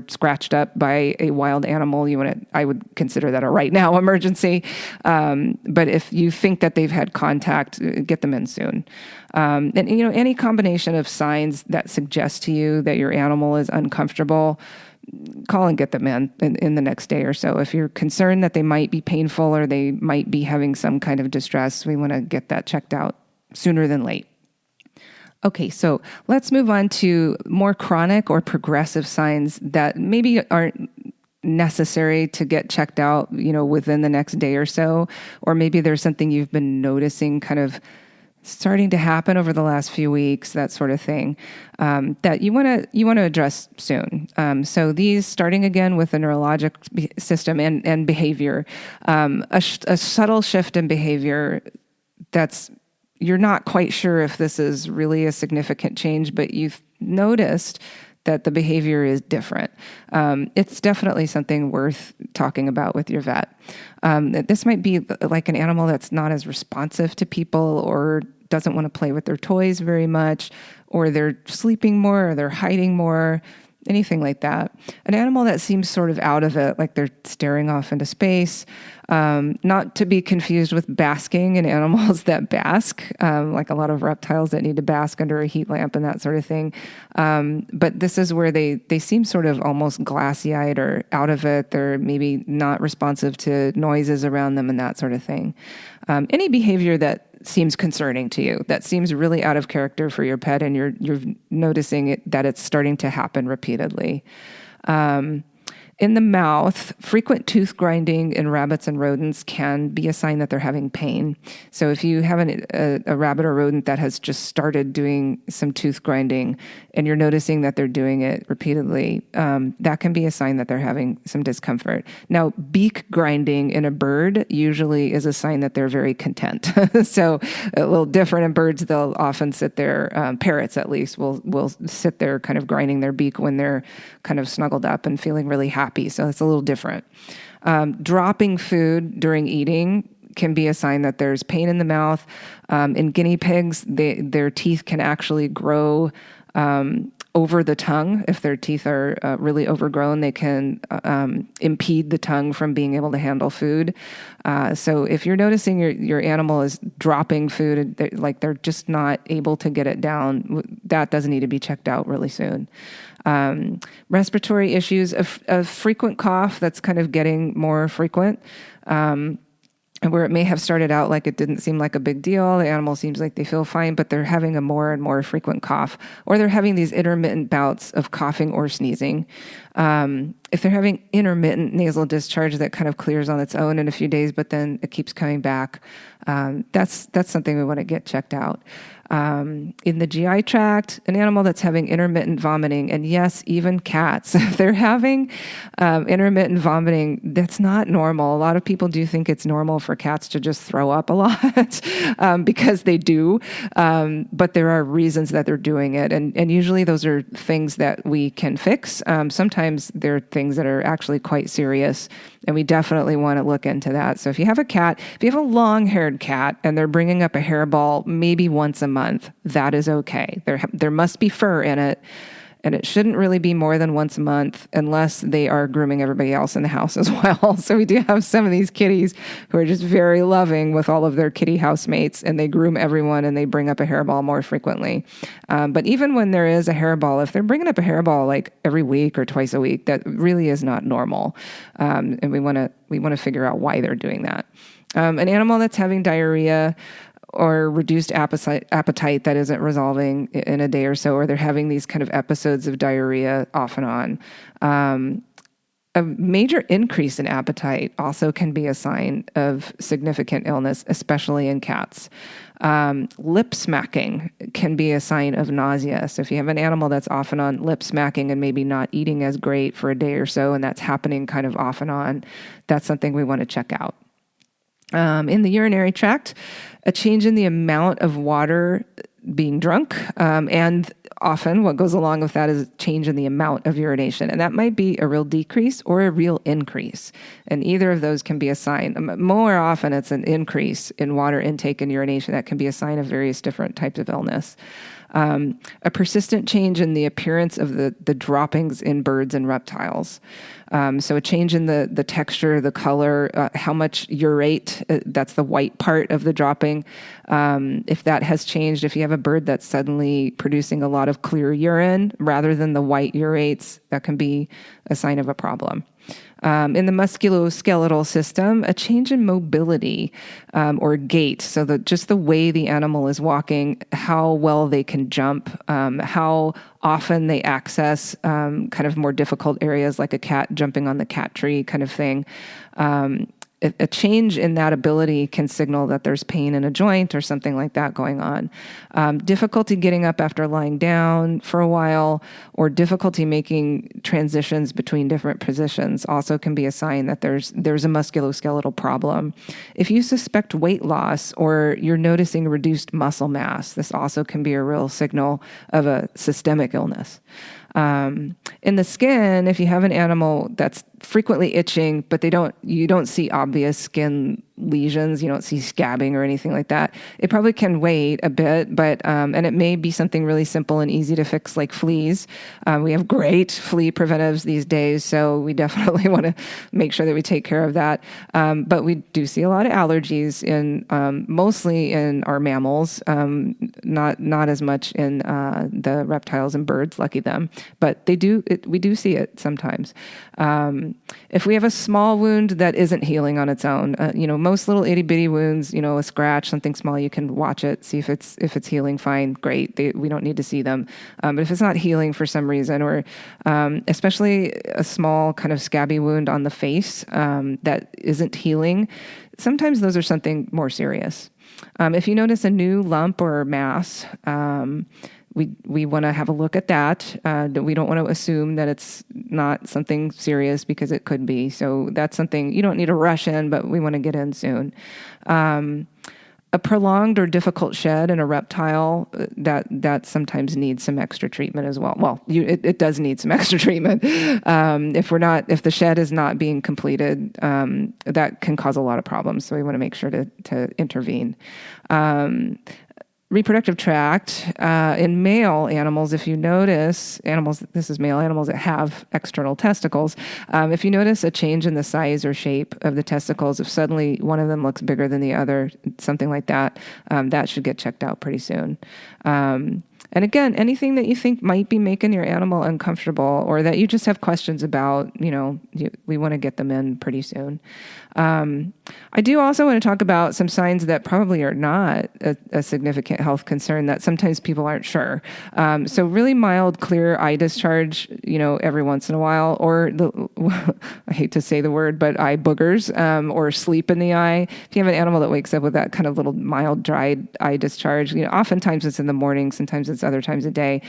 scratched up by a wild animal, I would consider that a right now emergency. But if you think that they've had contact, get them in soon. And any combination of signs that suggest to you that your animal is uncomfortable, call and get them in the next day or so. If you're concerned that they might be painful or they might be having some kind of distress, we want to get that checked out sooner than late. Okay, so let's move on to more chronic or progressive signs that maybe aren't necessary to get checked out, within the next day or so, or maybe there's something you've been noticing kind of starting to happen over the last few weeks, that sort of thing, that you want to address soon. So these, starting again with the neurologic system and behavior, a subtle shift in behavior that's you're not quite sure if this is really a significant change, but you've noticed that the behavior is different. It's definitely something worth talking about with your vet. This might be like an animal that's not as responsive to people or doesn't want to play with their toys very much, or they're sleeping more, or they're hiding more, anything like that. An animal that seems sort of out of it, like they're staring off into space, not to be confused with basking in animals that bask, like a lot of reptiles that need to bask under a heat lamp and that sort of thing. But this is where they seem sort of almost glassy-eyed or out of it. They're maybe not responsive to noises around them and that sort of thing. Any behavior that seems concerning to you, that seems really out of character for your pet, and you're noticing that it's starting to happen repeatedly. In the mouth, frequent tooth grinding in rabbits and rodents can be a sign that they're having pain. So if you have a rabbit or rodent that has just started doing some tooth grinding and you're noticing that they're doing it repeatedly, that can be a sign that they're having some discomfort. Now, beak grinding in a bird usually is a sign that they're very content. So a little different in birds. They'll often sit there, parrots at least, will sit there kind of grinding their beak when they're kind of snuggled up and feeling really happy. So it's a little different. Dropping food during eating can be a sign that there's pain in the mouth. In guinea pigs, their teeth can actually grow over the tongue. If their teeth are really overgrown, they can impede the tongue from being able to handle food. So if you're noticing your animal is dropping food, like they're just not able to get it down, that does need to be checked out really soon. Respiratory issues, a frequent cough that's kind of getting more frequent, where it may have started out like it didn't seem like a big deal. The animal seems like they feel fine, but they're having a more and more frequent cough, or they're having these intermittent bouts of coughing or sneezing. If they're having intermittent nasal discharge that kind of clears on its own in a few days, but then it keeps coming back, that's something we want to get checked out. In the GI tract, an animal that's having intermittent vomiting, and yes, even cats, if they're having intermittent vomiting, that's not normal. A lot of people do think it's normal for cats to just throw up a lot because they do, but there are reasons that they're doing it, and usually those are things that we can fix. Sometimes they're things that are actually quite serious, and we definitely want to look into that. So if you have a cat, if you have a long-haired cat and they're bringing up a hairball maybe once a month, that is okay. There must be fur in it, and it shouldn't really be more than once a month unless they are grooming everybody else in the house as well. So we do have some of these kitties who are just very loving with all of their kitty housemates, and they groom everyone and they bring up a hairball more frequently. But even when there is a hairball, if they're bringing up a hairball like every week or twice a week, that really is not normal. And we want to figure out why they're doing that. An animal that's having diarrhea or reduced appetite that isn't resolving in a day or so, or they're having these kind of episodes of diarrhea off and on. A major increase in appetite also can be a sign of significant illness, especially in cats. Lip smacking can be a sign of nausea. So if you have an animal that's off and on lip smacking and maybe not eating as great for a day or so, and that's happening kind of off and on, that's something we want to check out. In the urinary tract, a change in the amount of water being drunk, and often what goes along with that is a change in the amount of urination. And that might be a real decrease or a real increase. And either of those can be a sign. More often, it's an increase in water intake and urination. That can be a sign of various different types of illness. A persistent change in the appearance of the droppings in birds and reptiles. So a change in the texture, the color, how much urate, that's the white part of the dropping. If that has changed, if you have a bird that's suddenly producing a lot of clear urine rather than the white urates, that can be a sign of a problem. In the musculoskeletal system, a change in mobility or gait, so just the way the animal is walking, how well they can jump, how often they access kind of more difficult areas like a cat jumping on the cat tree kind of thing. A change in that ability can signal that there's pain in a joint or something like that going on. Difficulty getting up after lying down for a while, or difficulty making transitions between different positions also can be a sign that there's a musculoskeletal problem. If you suspect weight loss or you're noticing reduced muscle mass, this also can be a real signal of a systemic illness. In the skin, if you have an animal that's frequently itching, but you don't see obvious skin lesions, you don't see scabbing or anything like that, it probably can wait a bit, but and it may be something really simple and easy to fix like fleas. We have great flea preventives these days, so we definitely want to make sure that we take care of that. But we do see a lot of allergies in mostly in our mammals, not as much in the reptiles and birds, lucky them, but we do see it sometimes. If we have a small wound that isn't healing on its own, most little itty bitty wounds, a scratch, something small, you can watch it, see if it's healing fine, great. We don't need to see them. But if it's not healing for some reason, or especially a small kind of scabby wound on the face that isn't healing, sometimes those are something more serious. If you notice a new lump or mass, we want to have a look at that. We don't want to assume that it's not something serious because it could be. So that's something you don't need to rush in, but we want to get in soon. A prolonged or difficult shed in a reptile, that sometimes needs some extra treatment as well. Well, it does need some extra treatment. If the shed is not being completed, that can cause a lot of problems. So we want to make sure to intervene. Reproductive tract, in male animals, if you notice this is male animals that have external testicles. If you notice a change in the size or shape of the testicles, if suddenly one of them looks bigger than the other, something like that, that should get checked out pretty soon. And again, anything that you think might be making your animal uncomfortable or that you just have questions about, we want to get them in pretty soon. I do also want to talk about some signs that probably are not a significant health concern that sometimes people aren't sure. So really mild, clear eye discharge, every once in a while, or I hate to say the word, but eye boogers, or sleep in the eye. If you have an animal that wakes up with that kind of little mild, dried eye discharge, oftentimes it's in the morning, sometimes it's other times a day.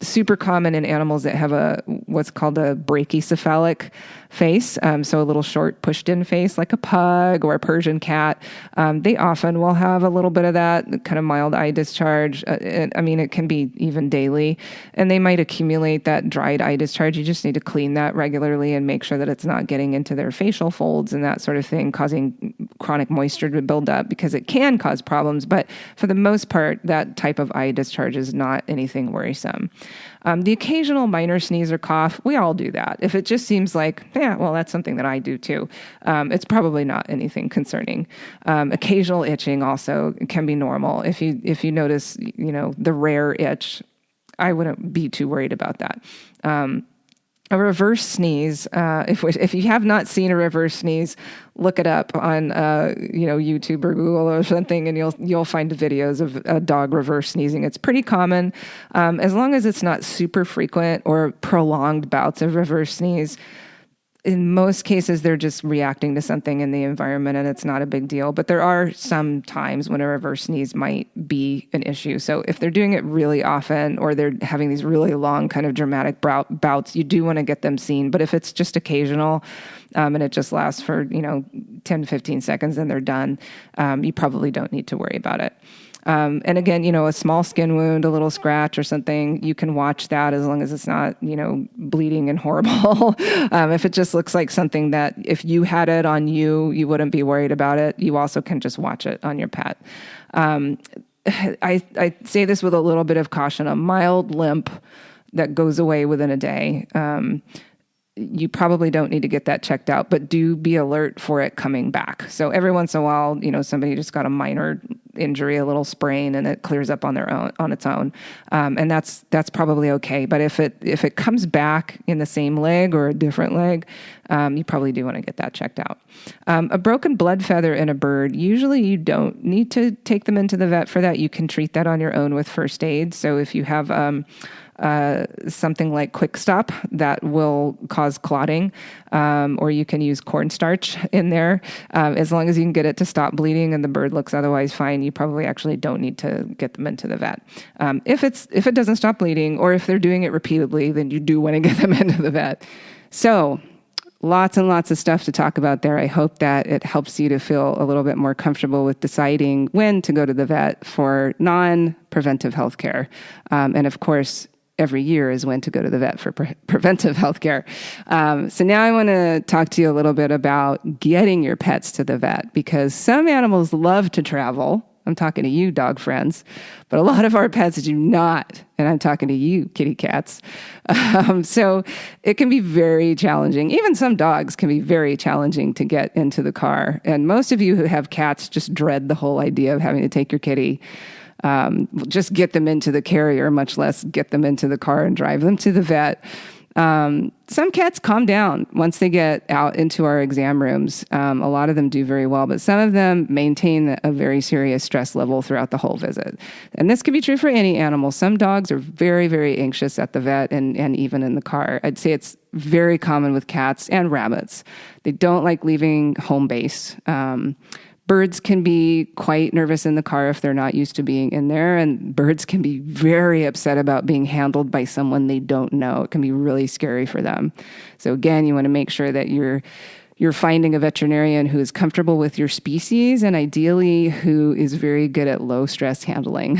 Super common in animals that have what's called a brachycephalic face, so a little short pushed-in face like a pug or a Persian cat. They often will have a little bit of that kind of mild eye discharge. It can be even daily, and they might accumulate that dried eye discharge. You just need to clean that regularly and make sure that it's not getting into their facial folds and that sort of thing, causing chronic moisture to build up, because it can cause problems. But for the most part, that type of eye discharge is not anything worrisome. The occasional minor sneeze or cough, we all do that. If it just seems like, that's something that I do too, it's probably not anything concerning. Occasional itching also can be normal. If you notice, the rare itch, I wouldn't be too worried about that. A reverse sneeze, if you have not seen a reverse sneeze, look it up on YouTube or Google or something, and you'll find videos of a dog reverse sneezing. It's pretty common, as long as it's not super frequent or prolonged bouts of reverse sneeze. In most cases, they're just reacting to something in the environment and it's not a big deal. But there are some times when a reverse sneeze might be an issue. So if they're doing it really often or they're having these really long kind of dramatic bouts, you do want to get them seen. But if it's just occasional and it just lasts for, 10 to 15 seconds and they're done, you probably don't need to worry about it. And again, a small skin wound, a little scratch or something, you can watch that as long as it's not, bleeding and horrible. If it just looks like something that if you had it on you, you wouldn't be worried about it. You also can just watch it on your pet. I say this with a little bit of caution. A mild limp that goes away within a day, you probably don't need to get that checked out, but do be alert for it coming back. So every once in a while, somebody just got a minor injury, a little sprain, and it clears up on its own. And that's probably okay. But if it comes back in the same leg or a different leg, you probably do want to get that checked out. A broken blood feather in a bird, usually you don't need to take them into the vet for that. You can treat that on your own with first aid. So if you have something like Quick Stop that will cause clotting, or you can use cornstarch in there. As long as you can get it to stop bleeding and the bird looks otherwise fine, you probably actually don't need to get them into the vet. If it doesn't stop bleeding or if they're doing it repeatedly, then you do want to get them into the vet. So lots and lots of stuff to talk about there. I hope that it helps you to feel a little bit more comfortable with deciding when to go to the vet for non-preventive healthcare. And of course, every year is when to go to the vet for preventive healthcare. So now I want to talk to you a little bit about getting your pets to the vet, because some animals love to travel. I'm talking to you, dog friends, but a lot of our pets do not. And I'm talking to you, kitty cats. So it can be very challenging. Even some dogs can be very challenging to get into the car. And most of you who have cats just dread the whole idea of having to take your kitty. Just get them into the carrier, much less get them into the car and drive them to the vet. Some cats calm down once they get out into our exam rooms. A lot of them do very well, but some of them maintain a very serious stress level throughout the whole visit. And this can be true for any animal. Some dogs are very, very anxious at the vet and even in the car. I'd say it's very common with cats and rabbits. They don't like leaving home base. Birds can be quite nervous in the car if they're not used to being in there, and birds can be very upset about being handled by someone they don't know. It can be really scary for them. So again, you want to make sure that you're finding a veterinarian who is comfortable with your species and ideally who is very good at low stress handling.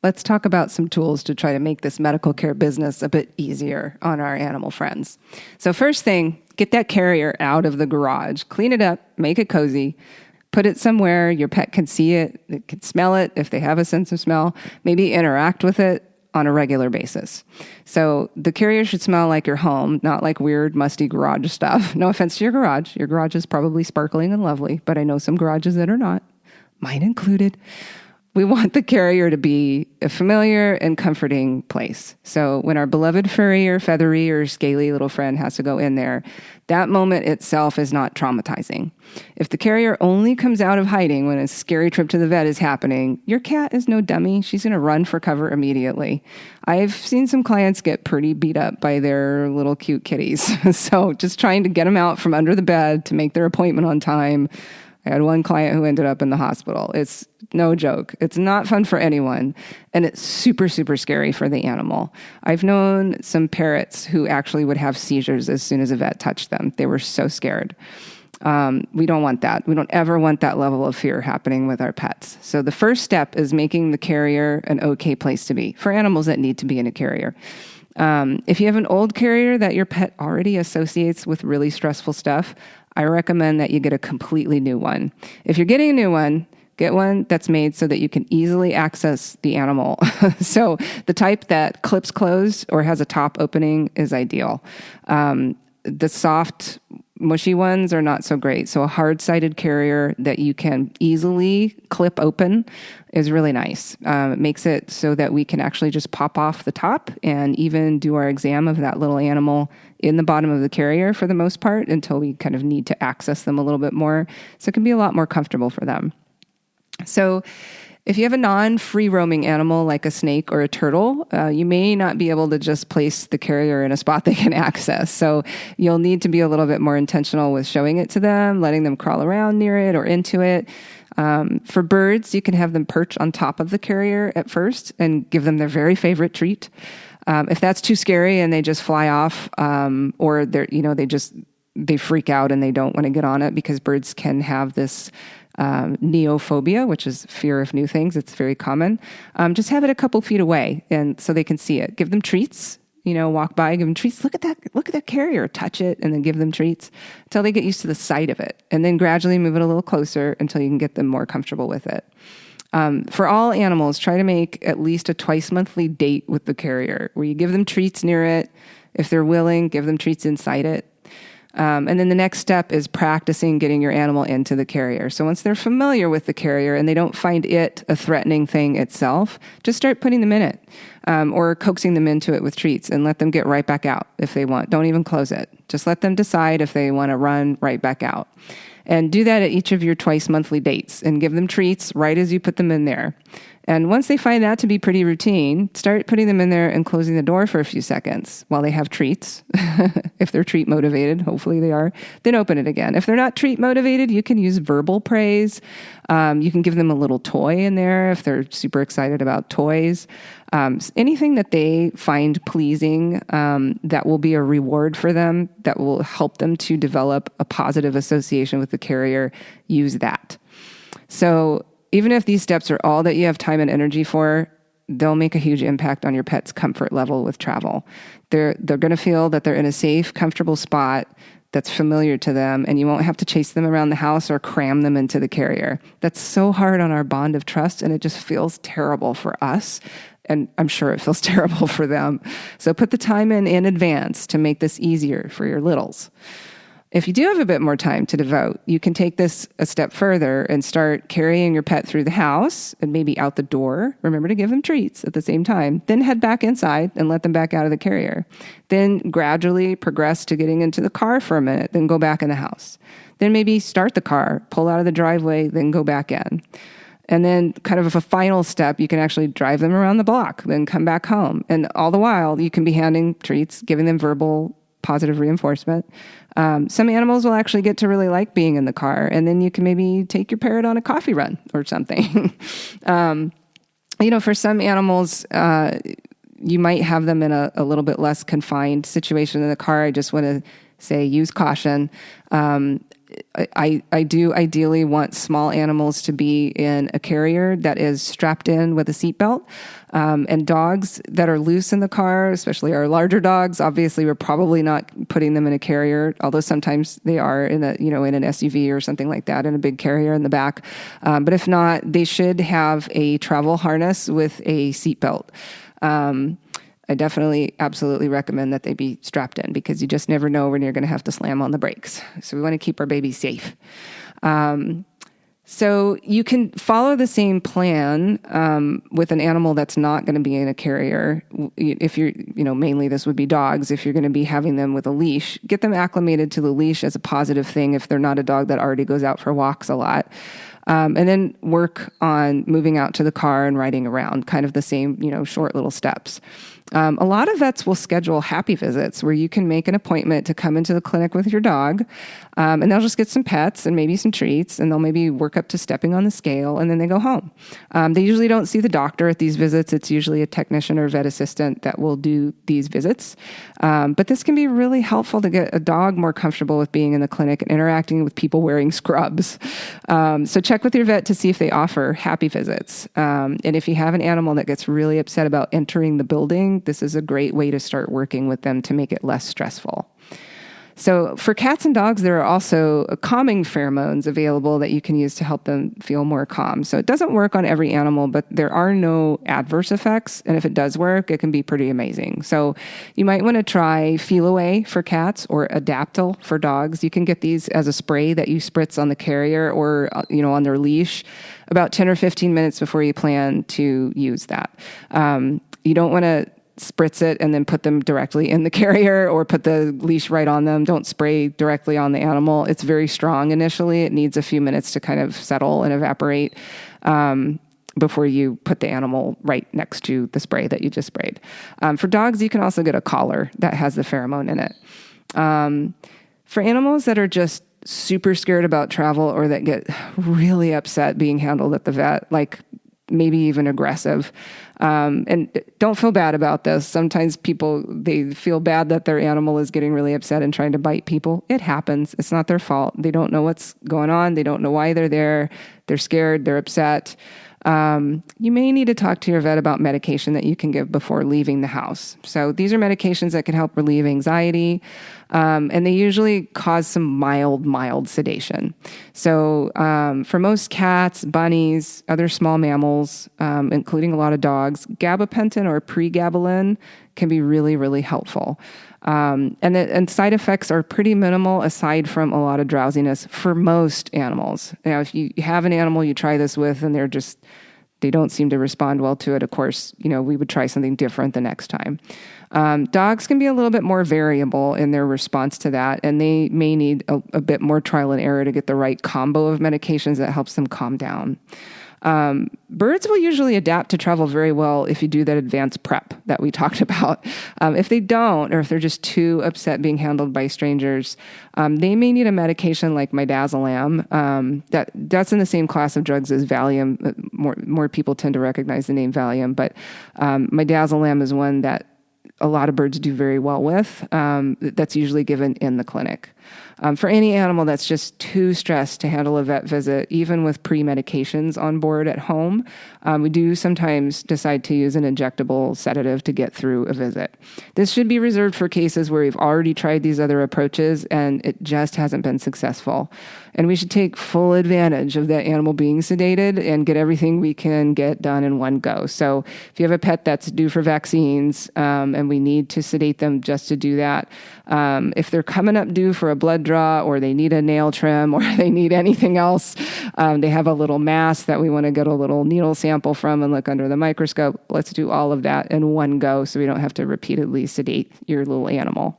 Let's talk about some tools to try to make this medical care business a bit easier on our animal friends. So first thing, get that carrier out of the garage, clean it up, make it cozy, put it somewhere your pet can see it, it can smell it if they have a sense of smell, maybe interact with it on a regular basis. So the carrier should smell like your home, not like weird, musty garage stuff. No offense to your garage. Your garage is probably sparkling and lovely, but I know some garages that are not, mine included. We want the carrier to be a familiar and comforting place. So when our beloved furry or feathery or scaly little friend has to go in there, that moment itself is not traumatizing. If the carrier only comes out of hiding when a scary trip to the vet is happening, your cat is no dummy. She's going to run for cover immediately. I've seen some clients get pretty beat up by their little cute kitties. So just trying to get them out from under the bed to make their appointment on time. I had one client who ended up in the hospital. It's no joke. It's not fun for anyone. And it's super, super scary for the animal. I've known some parrots who actually would have seizures as soon as a vet touched them. They were so scared. We don't want that. We don't ever want that level of fear happening with our pets. So the first step is making the carrier an okay place to be for animals that need to be in a carrier. If you have an old carrier that your pet already associates with really stressful stuff, I recommend that you get a completely new one. If you're getting a new one, get one that's made so that you can easily access the animal. So the type that clips closed or has a top opening is ideal. The soft, mushy ones are not so great. So a hard-sided carrier that you can easily clip open is really nice. It makes it so that we can actually just pop off the top and even do our exam of that little animal in the bottom of the carrier for the most part until we kind of need to access them a little bit more. So it can be a lot more comfortable for them. So If you have a non-free roaming animal like a snake or a turtle, you may not be able to just place the carrier in a spot they can access. So you'll need to be a little bit more intentional with showing it to them, letting them crawl around near it or into it. For birds, you can have them perch on top of the carrier at first and give them their very favorite treat. If that's too scary and they just fly off, or they freak out and they don't want to get on it, because birds can have this neophobia, which is fear of new things. It's very common. Just have it a couple feet away, and so they can see it. Give them treats. Walk by, give them treats. Look at that carrier. Touch it, and then give them treats until they get used to the sight of it, and then gradually move it a little closer until you can get them more comfortable with it. For all animals, try to make at least a twice monthly date with the carrier where you give them treats near it. If they're willing, give them treats inside it. And then the next step is practicing getting your animal into the carrier. So once they're familiar with the carrier and they don't find it a threatening thing itself, just start putting them in it, or coaxing them into it with treats, and let them get right back out if they want. Don't even close it. Just let them decide if they want to run right back out. And do that at each of your twice monthly dates, and give them treats right as you put them in there. And once they find that to be pretty routine, start putting them in there and closing the door for a few seconds while they have treats. If they're treat motivated, hopefully they are, then open it again. If they're not treat motivated, you can use verbal praise. You can give them a little toy in there if they're super excited about toys. Anything that they find pleasing, that will be a reward for them, that will help them to develop a positive association with the carrier, use that. So even if these steps are all that you have time and energy for, they'll make a huge impact on your pet's comfort level with travel. They're going to feel that they're in a safe, comfortable spot that's familiar to them, and you won't have to chase them around the house or cram them into the carrier. That's so hard on our bond of trust, and it just feels terrible for us. And I'm sure it feels terrible for them. So put the time in advance to make this easier for your littles. If you do have a bit more time to devote, you can take this a step further and start carrying your pet through the house and maybe out the door. Remember to give them treats at the same time. Then head back inside and let them back out of the carrier. Then gradually progress to getting into the car for a minute, then go back in the house. Then maybe start the car, pull out of the driveway, then go back in. And then kind of a final step, you can actually drive them around the block, then come back home. And all the while, you can be handing treats, giving them verbal positive reinforcement. Some animals will actually get to really like being in the car, and then you can maybe take your parrot on a coffee run or something. For some animals, you might have them in a little bit less confined situation in the car. I just want to say use caution. I do ideally want small animals to be in a carrier that is strapped in with a seatbelt. And dogs that are loose in the car, especially our larger dogs, obviously we're probably not putting them in a carrier, although sometimes they are in an SUV or something like that, in a big carrier in the back. But if not, they should have a travel harness with a seatbelt. I definitely absolutely recommend that they be strapped in, because you just never know when you're going to have to slam on the brakes. So we want to keep our babies safe. So you can follow the same plan with an animal that's not going to be in a carrier. If you're, mainly this would be dogs. If you're going to be having them with a leash, get them acclimated to the leash as a positive thing if they're not a dog that already goes out for walks a lot. And then work on moving out to the car and riding around, kind of the same, short little steps. A lot of vets will schedule happy visits where you can make an appointment to come into the clinic with your dog, and they'll just get some pets and maybe some treats, and they'll maybe work up to stepping on the scale, and then they go home. They usually don't see the doctor at these visits. It's usually a technician or vet assistant that will do these visits. But this can be really helpful to get a dog more comfortable with being in the clinic and interacting with people wearing scrubs. So check with your vet to see if they offer happy visits. And if you have an animal that gets really upset about entering the building, this is a great way to start working with them to make it less stressful. So for cats and dogs, there are also calming pheromones available that you can use to help them feel more calm. So it doesn't work on every animal, but there are no adverse effects. And if it does work, it can be pretty amazing. So you might want to try Feel Away for cats or Adaptil for dogs. You can get these as a spray that you spritz on the carrier or, on their leash about 10 or 15 minutes before you plan to use that. You don't want to spritz it and then put them directly in the carrier or put the leash right on them. Don't spray directly on the animal. It's very strong initially. It needs a few minutes to kind of settle and evaporate. before you put the animal right next to the spray that you just sprayed. For dogs, you can also get a collar that has the pheromone in it. For animals that are just super scared about travel or that get really upset being handled at the vet, like maybe even aggressive. And don't feel bad about this. Sometimes people, they feel bad that their animal is getting really upset and trying to bite people. It happens. It's not their fault. They don't know what's going on. They don't know why they're there. They're scared. They're upset. You may need to talk to your vet about medication that you can give before leaving the house. So these are medications that can help relieve anxiety, and they usually cause some mild sedation. So for most cats, bunnies, other small mammals, including a lot of dogs, gabapentin or pregabalin can be really, really helpful. And side effects are pretty minimal aside from a lot of drowsiness for most animals. Now, if you have an animal you try this with and they don't seem to respond well to it, of course, we would try something different the next time. Dogs can be a little bit more variable in their response to that, and they may need a bit more trial and error to get the right combo of medications that helps them calm down. Birds will usually adapt to travel very well if you do that advanced prep that we talked about. If they don't, or if they're just too upset being handled by strangers, they may need a medication like midazolam. That's in the same class of drugs as Valium. More people tend to recognize the name Valium, but midazolam is one that a lot of birds do very well with. That's usually given in the clinic. For any animal that's just too stressed to handle a vet visit, even with pre-medications on board at home, we do sometimes decide to use an injectable sedative to get through a visit. This should be reserved for cases where we've already tried these other approaches and it just hasn't been successful. And we should take full advantage of that animal being sedated and get everything we can get done in one go. So if you have a pet that's due for vaccines and we need to sedate them just to do that, if they're coming up due for a blood draw or they need a nail trim or they need anything else, they have a little mass that we want to get a little needle sample from and look under the microscope. Let's do all of that in one go so we don't have to repeatedly sedate your little animal.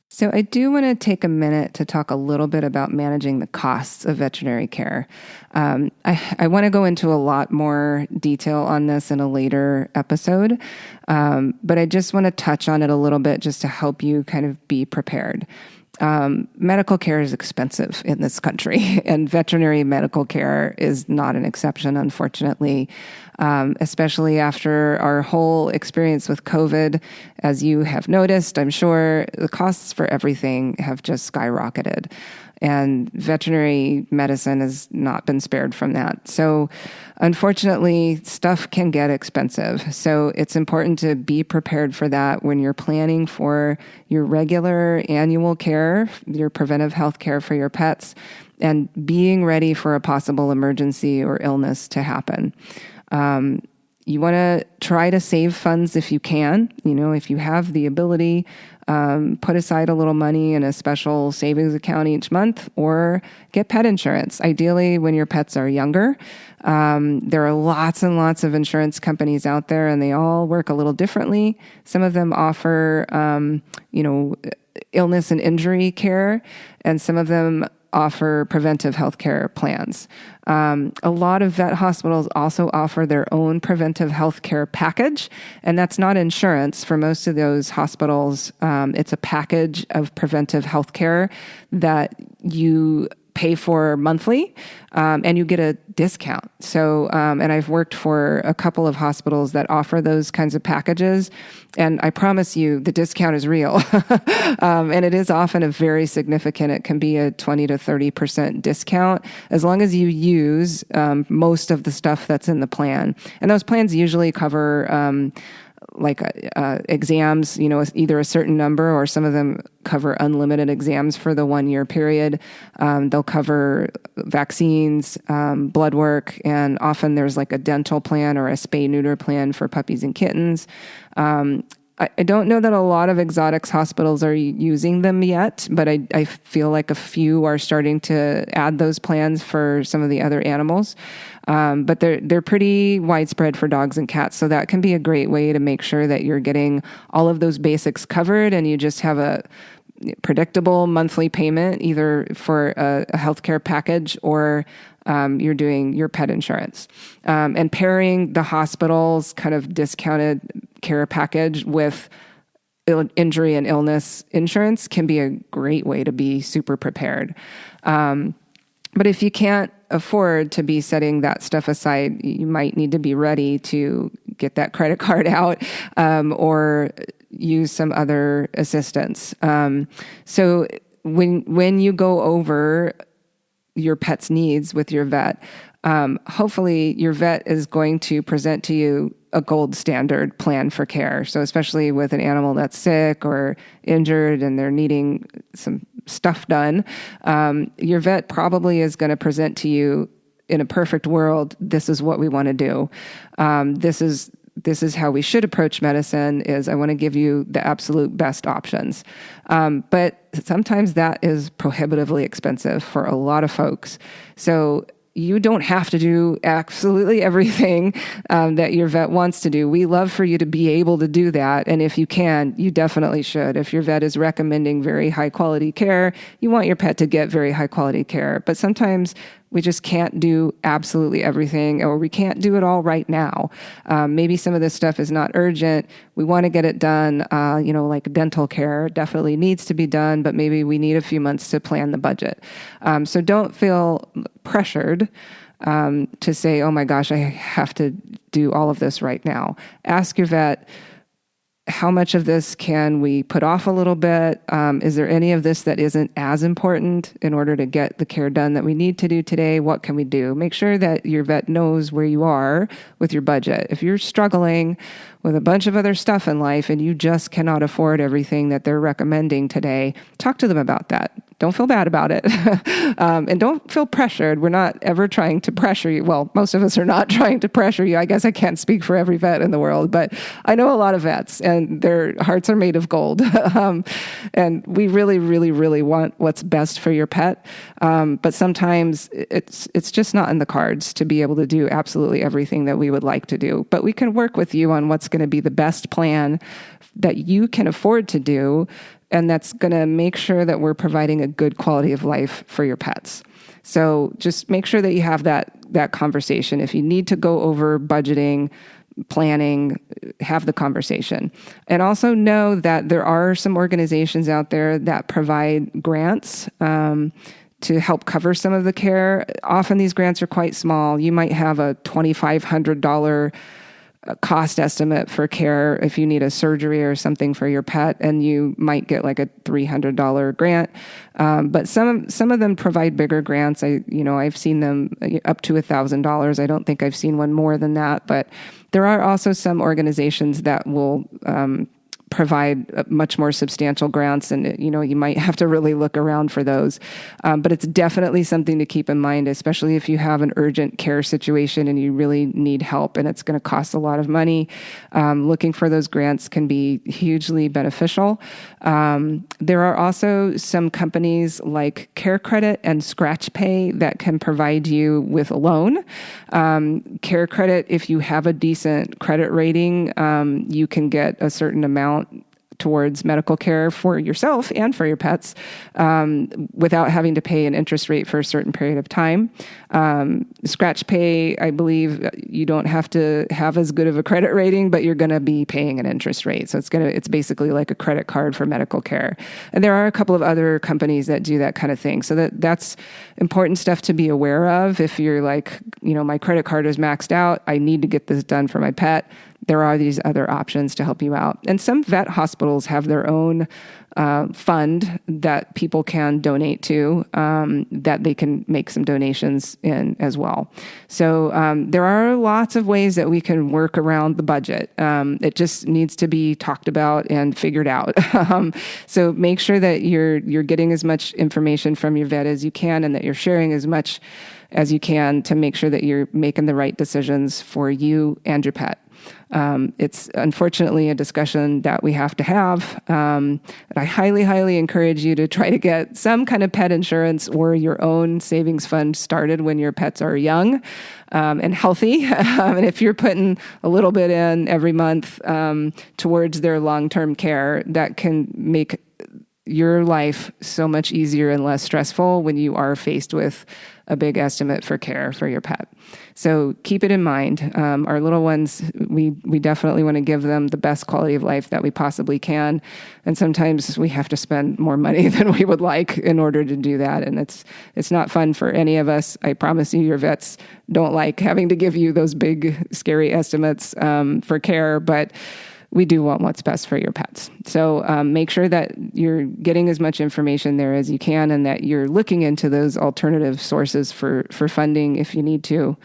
So I do want to take a minute to talk a little bit about managing the costs of veterinary care. I want to go into a lot more detail on this in a later episode, but I just want to touch on it a little bit just to help you kind of be prepared. Medical care is expensive in this country, and veterinary medical care is not an exception, unfortunately, especially after our whole experience with COVID. As you have noticed, I'm sure the costs for everything have just skyrocketed, and veterinary medicine has not been spared from that. So unfortunately, stuff can get expensive. So it's important to be prepared for that when you're planning for your regular annual care, your preventive health care for your pets, and being ready for a possible emergency or illness to happen. You want to try to save funds if you can. If you have the ability, put aside a little money in a special savings account each month or get pet insurance. Ideally, when your pets are younger. There are lots and lots of insurance companies out there, and they all work a little differently. Some of them offer, illness and injury care, and some of them offer preventive healthcare plans. A lot of vet hospitals also offer their own preventive healthcare package, and that's not insurance. For most of those hospitals, it's a package of preventive healthcare that you pay for monthly, and you get a discount. So, and I've worked for a couple of hospitals that offer those kinds of packages, and I promise you the discount is real. And it is often a very significant, it can be a 20 to 30% discount as long as you use most of the stuff that's in the plan. And those plans usually cover exams, either a certain number or some of them cover unlimited exams for the 1 year period. They'll cover vaccines, blood work, and often there's like a dental plan or a spay-neuter plan for puppies and kittens. I don't know that a lot of exotics hospitals are using them yet, but I feel like a few are starting to add those plans for some of the other animals. But they're pretty widespread for dogs and cats. So that can be a great way to make sure that you're getting all of those basics covered and you just have a predictable monthly payment, either for a healthcare package or you're doing your pet insurance. And pairing the hospital's kind of discounted care package with injury and illness insurance can be a great way to be super prepared. But if you can't afford to be setting that stuff aside, you might need to be ready to get that credit card out or use some other assistance. So when you go over your pet's needs with your vet, hopefully your vet is going to present to you a gold standard plan for care. So especially with an animal that's sick or injured and they're needing some stuff done, your vet probably is going to present to you, in a perfect world, this is what we want to do. This is how we should approach medicine, is I want to give you the absolute best options. But sometimes that is prohibitively expensive for a lot of folks. So you don't have to do absolutely everything that your vet wants to do. We love for you to be able to do that. And if you can, you definitely should. If your vet is recommending very high quality care, you want your pet to get very high quality care. But sometimes we just can't do absolutely everything, or we can't do it all right now. Maybe some of this stuff is not urgent. We want to get it done. Like dental care definitely needs to be done, but maybe we need a few months to plan the budget. So don't feel pressured to say, oh my gosh, I have to do all of this right now. Ask your vet, how much of this can we put off a little bit? Is there any of this that isn't as important in order to get the care done that we need to do today? What can we do? Make sure that your vet knows where you are with your budget. If you're struggling with a bunch of other stuff in life and you just cannot afford everything that they're recommending today, talk to them about that. Don't feel bad about it. And don't feel pressured. We're not ever trying to pressure you. Well, most of us are not trying to pressure you. I guess I can't speak for every vet in the world, but I know a lot of vets and their hearts are made of gold. And we really, really, really want what's best for your pet. But sometimes it's just not in the cards to be able to do absolutely everything that we would like to do. But we can work with you on what's going to be the best plan that you can afford to do, and that's going to make sure that we're providing a good quality of life for your pets. So just make sure that you have that conversation. If you need to go over budgeting, planning, have the conversation. And also know that there are some organizations out there that provide grants to help cover some of the care. Often these grants are quite small. You might have a $2,500 cost estimate for care if you need a surgery or something for your pet, and you might get like a $300 grant. But some of them provide bigger grants. I've seen them up to $1,000. I don't think I've seen one more than that, but there are also some organizations that will provide much more substantial grants, and you might have to really look around for those. But it's definitely something to keep in mind, especially if you have an urgent care situation and you really need help and it's going to cost a lot of money. Looking for those grants can be hugely beneficial. There are also some companies like Care Credit and Scratch Pay that can provide you with a loan. Care Credit, if you have a decent credit rating, you can get a certain amount towards medical care for yourself and for your pets without having to pay an interest rate for a certain period of time. Scratch Pay, I believe you don't have to have as good of a credit rating, but you're going to be paying an interest rate. So it's basically like a credit card for medical care. And there are a couple of other companies that do that kind of thing. So that's important stuff to be aware of. If you're like, my credit card is maxed out, I need to get this done for my pet, there are these other options to help you out. And some vet hospitals have their own fund that people can donate to, that they can make some donations in as well. So there are lots of ways that we can work around the budget. It just needs to be talked about and figured out. So make sure that you're getting as much information from your vet as you can, and that you're sharing as much as you can to make sure that you're making the right decisions for you and your pet. It's unfortunately a discussion that we have to have. And I highly, highly encourage you to try to get some kind of pet insurance or your own savings fund started when your pets are young and healthy. And if you're putting a little bit in every month towards their long-term care, that can make your life so much easier and less stressful when you are faced with a big estimate for care for your pet. So keep it in mind. Our little ones, we definitely want to give them the best quality of life that we possibly can. And sometimes we have to spend more money than we would like in order to do that. And it's not fun for any of us. I promise you, your vets don't like having to give you those big, scary estimates for care, but we do want what's best for your pets. So make sure that you're getting as much information there as you can and that you're looking into those alternative sources for funding if you need to.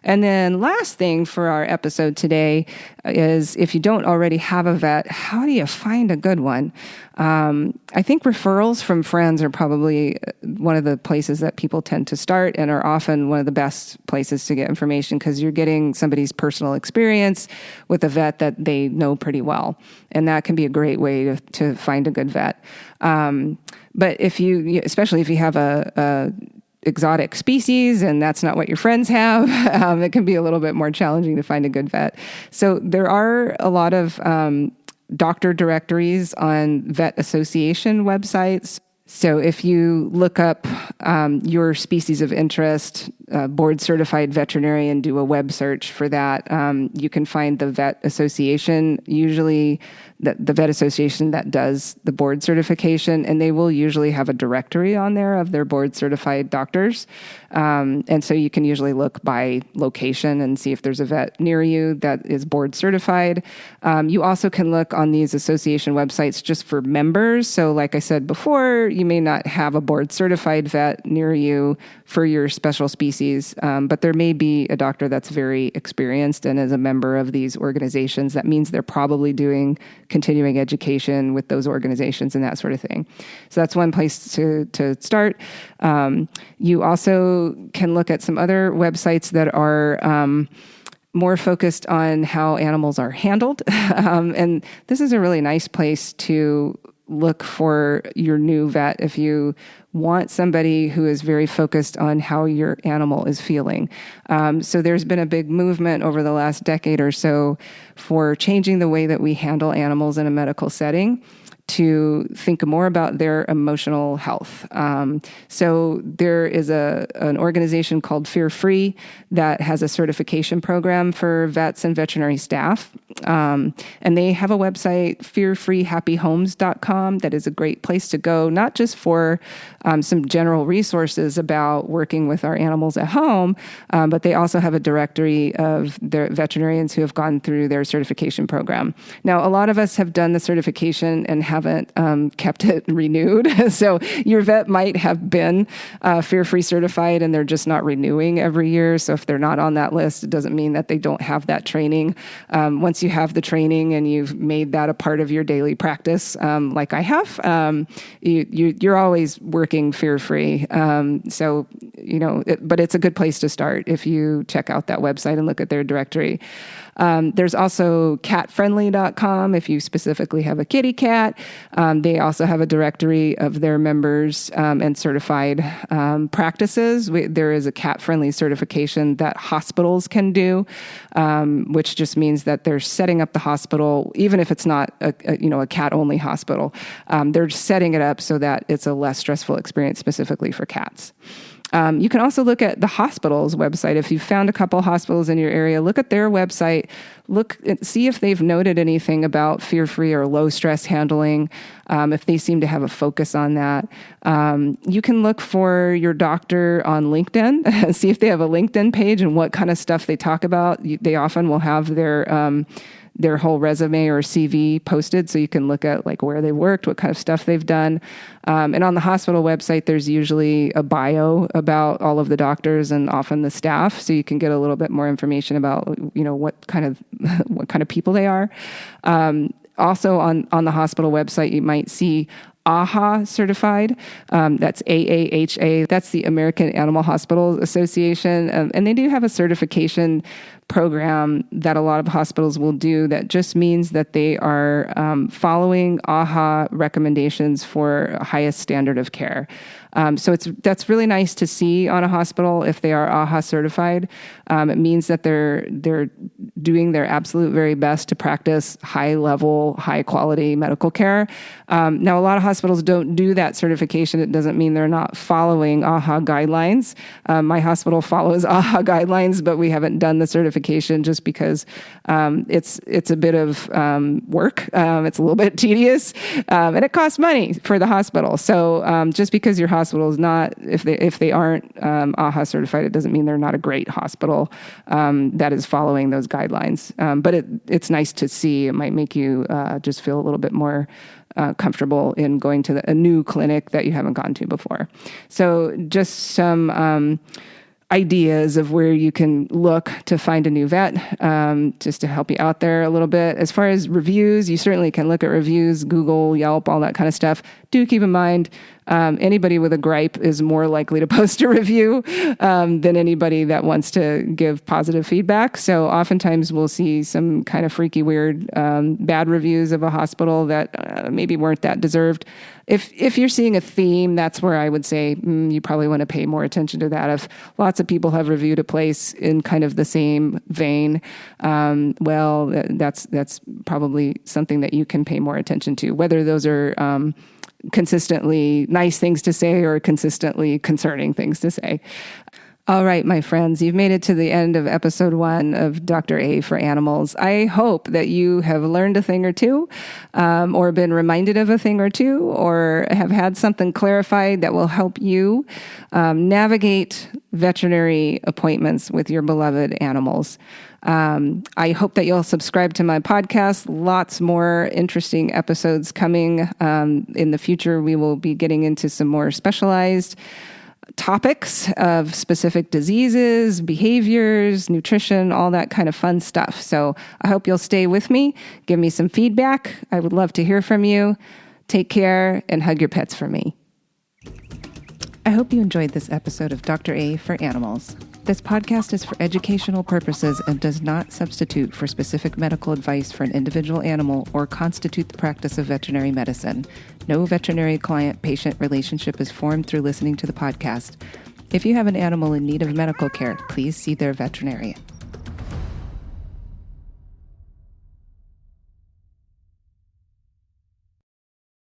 And then last thing for our episode today is if you don't already have a vet, how do you find a good one? I think referrals from friends are probably one of the places that people tend to start and are often one of the best places to get information because you're getting somebody's personal experience with a vet that they know pretty well. And that can be a great way to find a good vet. But especially if you have a exotic species and that's not what your friends have, it can be a little bit more challenging to find a good vet. So there are a lot of doctor directories on vet association websites. So if you look up your species of interest, board certified veterinarian, do a web search for that, you can find the vet association, usually the vet association that does the board certification, and they will usually have a directory on there of their board certified doctors. And so you can usually look by location and see if there's a vet near you that is board certified. You also can look on these association websites just for members. So like I said before, you may not have a board certified vet near you for your special species, but there may be a doctor that's very experienced and is a member of these organizations. That means they're probably doing continuing education with those organizations and that sort of thing. So that's one place to start. You also can look at some other websites that are more focused on how animals are handled. And this is a really nice place to look for your new vet if you want somebody who is very focused on how your animal is feeling. So there's been a big movement over the last decade or so for changing the way that we handle animals in a medical setting to think more about their emotional health. So there is an organization called Fear Free that has a certification program for vets and veterinary staff. And they have a website, fearfreehappyhomes.com, that is a great place to go, not just for some general resources about working with our animals at home, but they also have a directory of their veterinarians who have gone through their certification program. Now, a lot of us have done the certification and haven't kept it renewed. So your vet might have been Fear-Free certified and they're just not renewing every year. So if they're not on that list, it doesn't mean that they don't have that training. Once you have the training and you've made that a part of your daily practice, like I have, you're always working fear-free. So, but it's a good place to start if you check out that website and look at their directory. There's also catfriendly.com if you specifically have a kitty cat. They also have a directory of their members and certified practices. There is a cat-friendly certification that hospitals can do, which just means that they're setting up the hospital, even if it's not a cat-only hospital. They're setting it up so that it's a less stressful experience specifically for cats. You can also look at the hospital's website. If you've found a couple hospitals in your area, look at their website. See if they've noted anything about fear-free or low-stress handling, if they seem to have a focus on that. You can look for your doctor on LinkedIn and see if they have a LinkedIn page and what kind of stuff they talk about. They often will have their whole resume or CV posted, so you can look at like where they worked, what kind of stuff they've done. And on the hospital website, there's usually a bio about all of the doctors and often the staff, so you can get a little bit more information about what kind of people they are. Also on the hospital website, you might see AAHA certified. That's AAHA. That's the American Animal Hospital Association. And they do have a certification program that a lot of hospitals will do that just means that they are following AAHA recommendations for highest standard of care. So that's really nice to see on a hospital if they are AAHA certified. It means that they're doing their absolute very best to practice high level, high quality medical care. Now, a lot of hospitals don't do that certification, it doesn't mean they're not following AHA guidelines. My hospital follows AHA guidelines, but we haven't done the certification just because it's a bit of work. It's a little bit tedious, and it costs money for the hospital. So just because your hospital is not, if they aren't AHA certified, it doesn't mean they're not a great hospital that is following those guidelines. But it's nice to see. It might make you just feel a little bit more comfortable in going to a new clinic that you haven't gone to before. So just some ideas of where you can look to find a new vet, just to help you out there a little bit. As far as reviews, you certainly can look at reviews, Google, Yelp, all that kind of stuff. Do keep in mind, anybody with a gripe is more likely to post a review than anybody that wants to give positive feedback. So oftentimes we'll see some kind of freaky, weird, bad reviews of a hospital that maybe weren't that deserved. If you're seeing a theme, that's where I would say you probably want to pay more attention to that. If lots of people have reviewed a place in kind of the same vein, well, that's probably something that you can pay more attention to, whether those are consistently nice things to say or consistently concerning things to say. All right, my friends, you've made it to the end of episode 1 of Dr. A for Animals. I hope that you have learned a thing or two, or been reminded of a thing or two, or have had something clarified that will help you navigate veterinary appointments with your beloved animals. I hope that you'll subscribe to my podcast. Lots more interesting episodes coming. In the future, we will be getting into some more specialized topics of specific diseases, behaviors, nutrition, all that kind of fun stuff. So I hope you'll stay with me. Give me some feedback. I would love to hear from you. Take care and hug your pets for me. I hope you enjoyed this episode of Dr. A for Animals. This podcast is for educational purposes and does not substitute for specific medical advice for an individual animal or constitute the practice of veterinary medicine. No veterinary client-patient relationship is formed through listening to the podcast. If you have an animal in need of medical care, please see their veterinarian.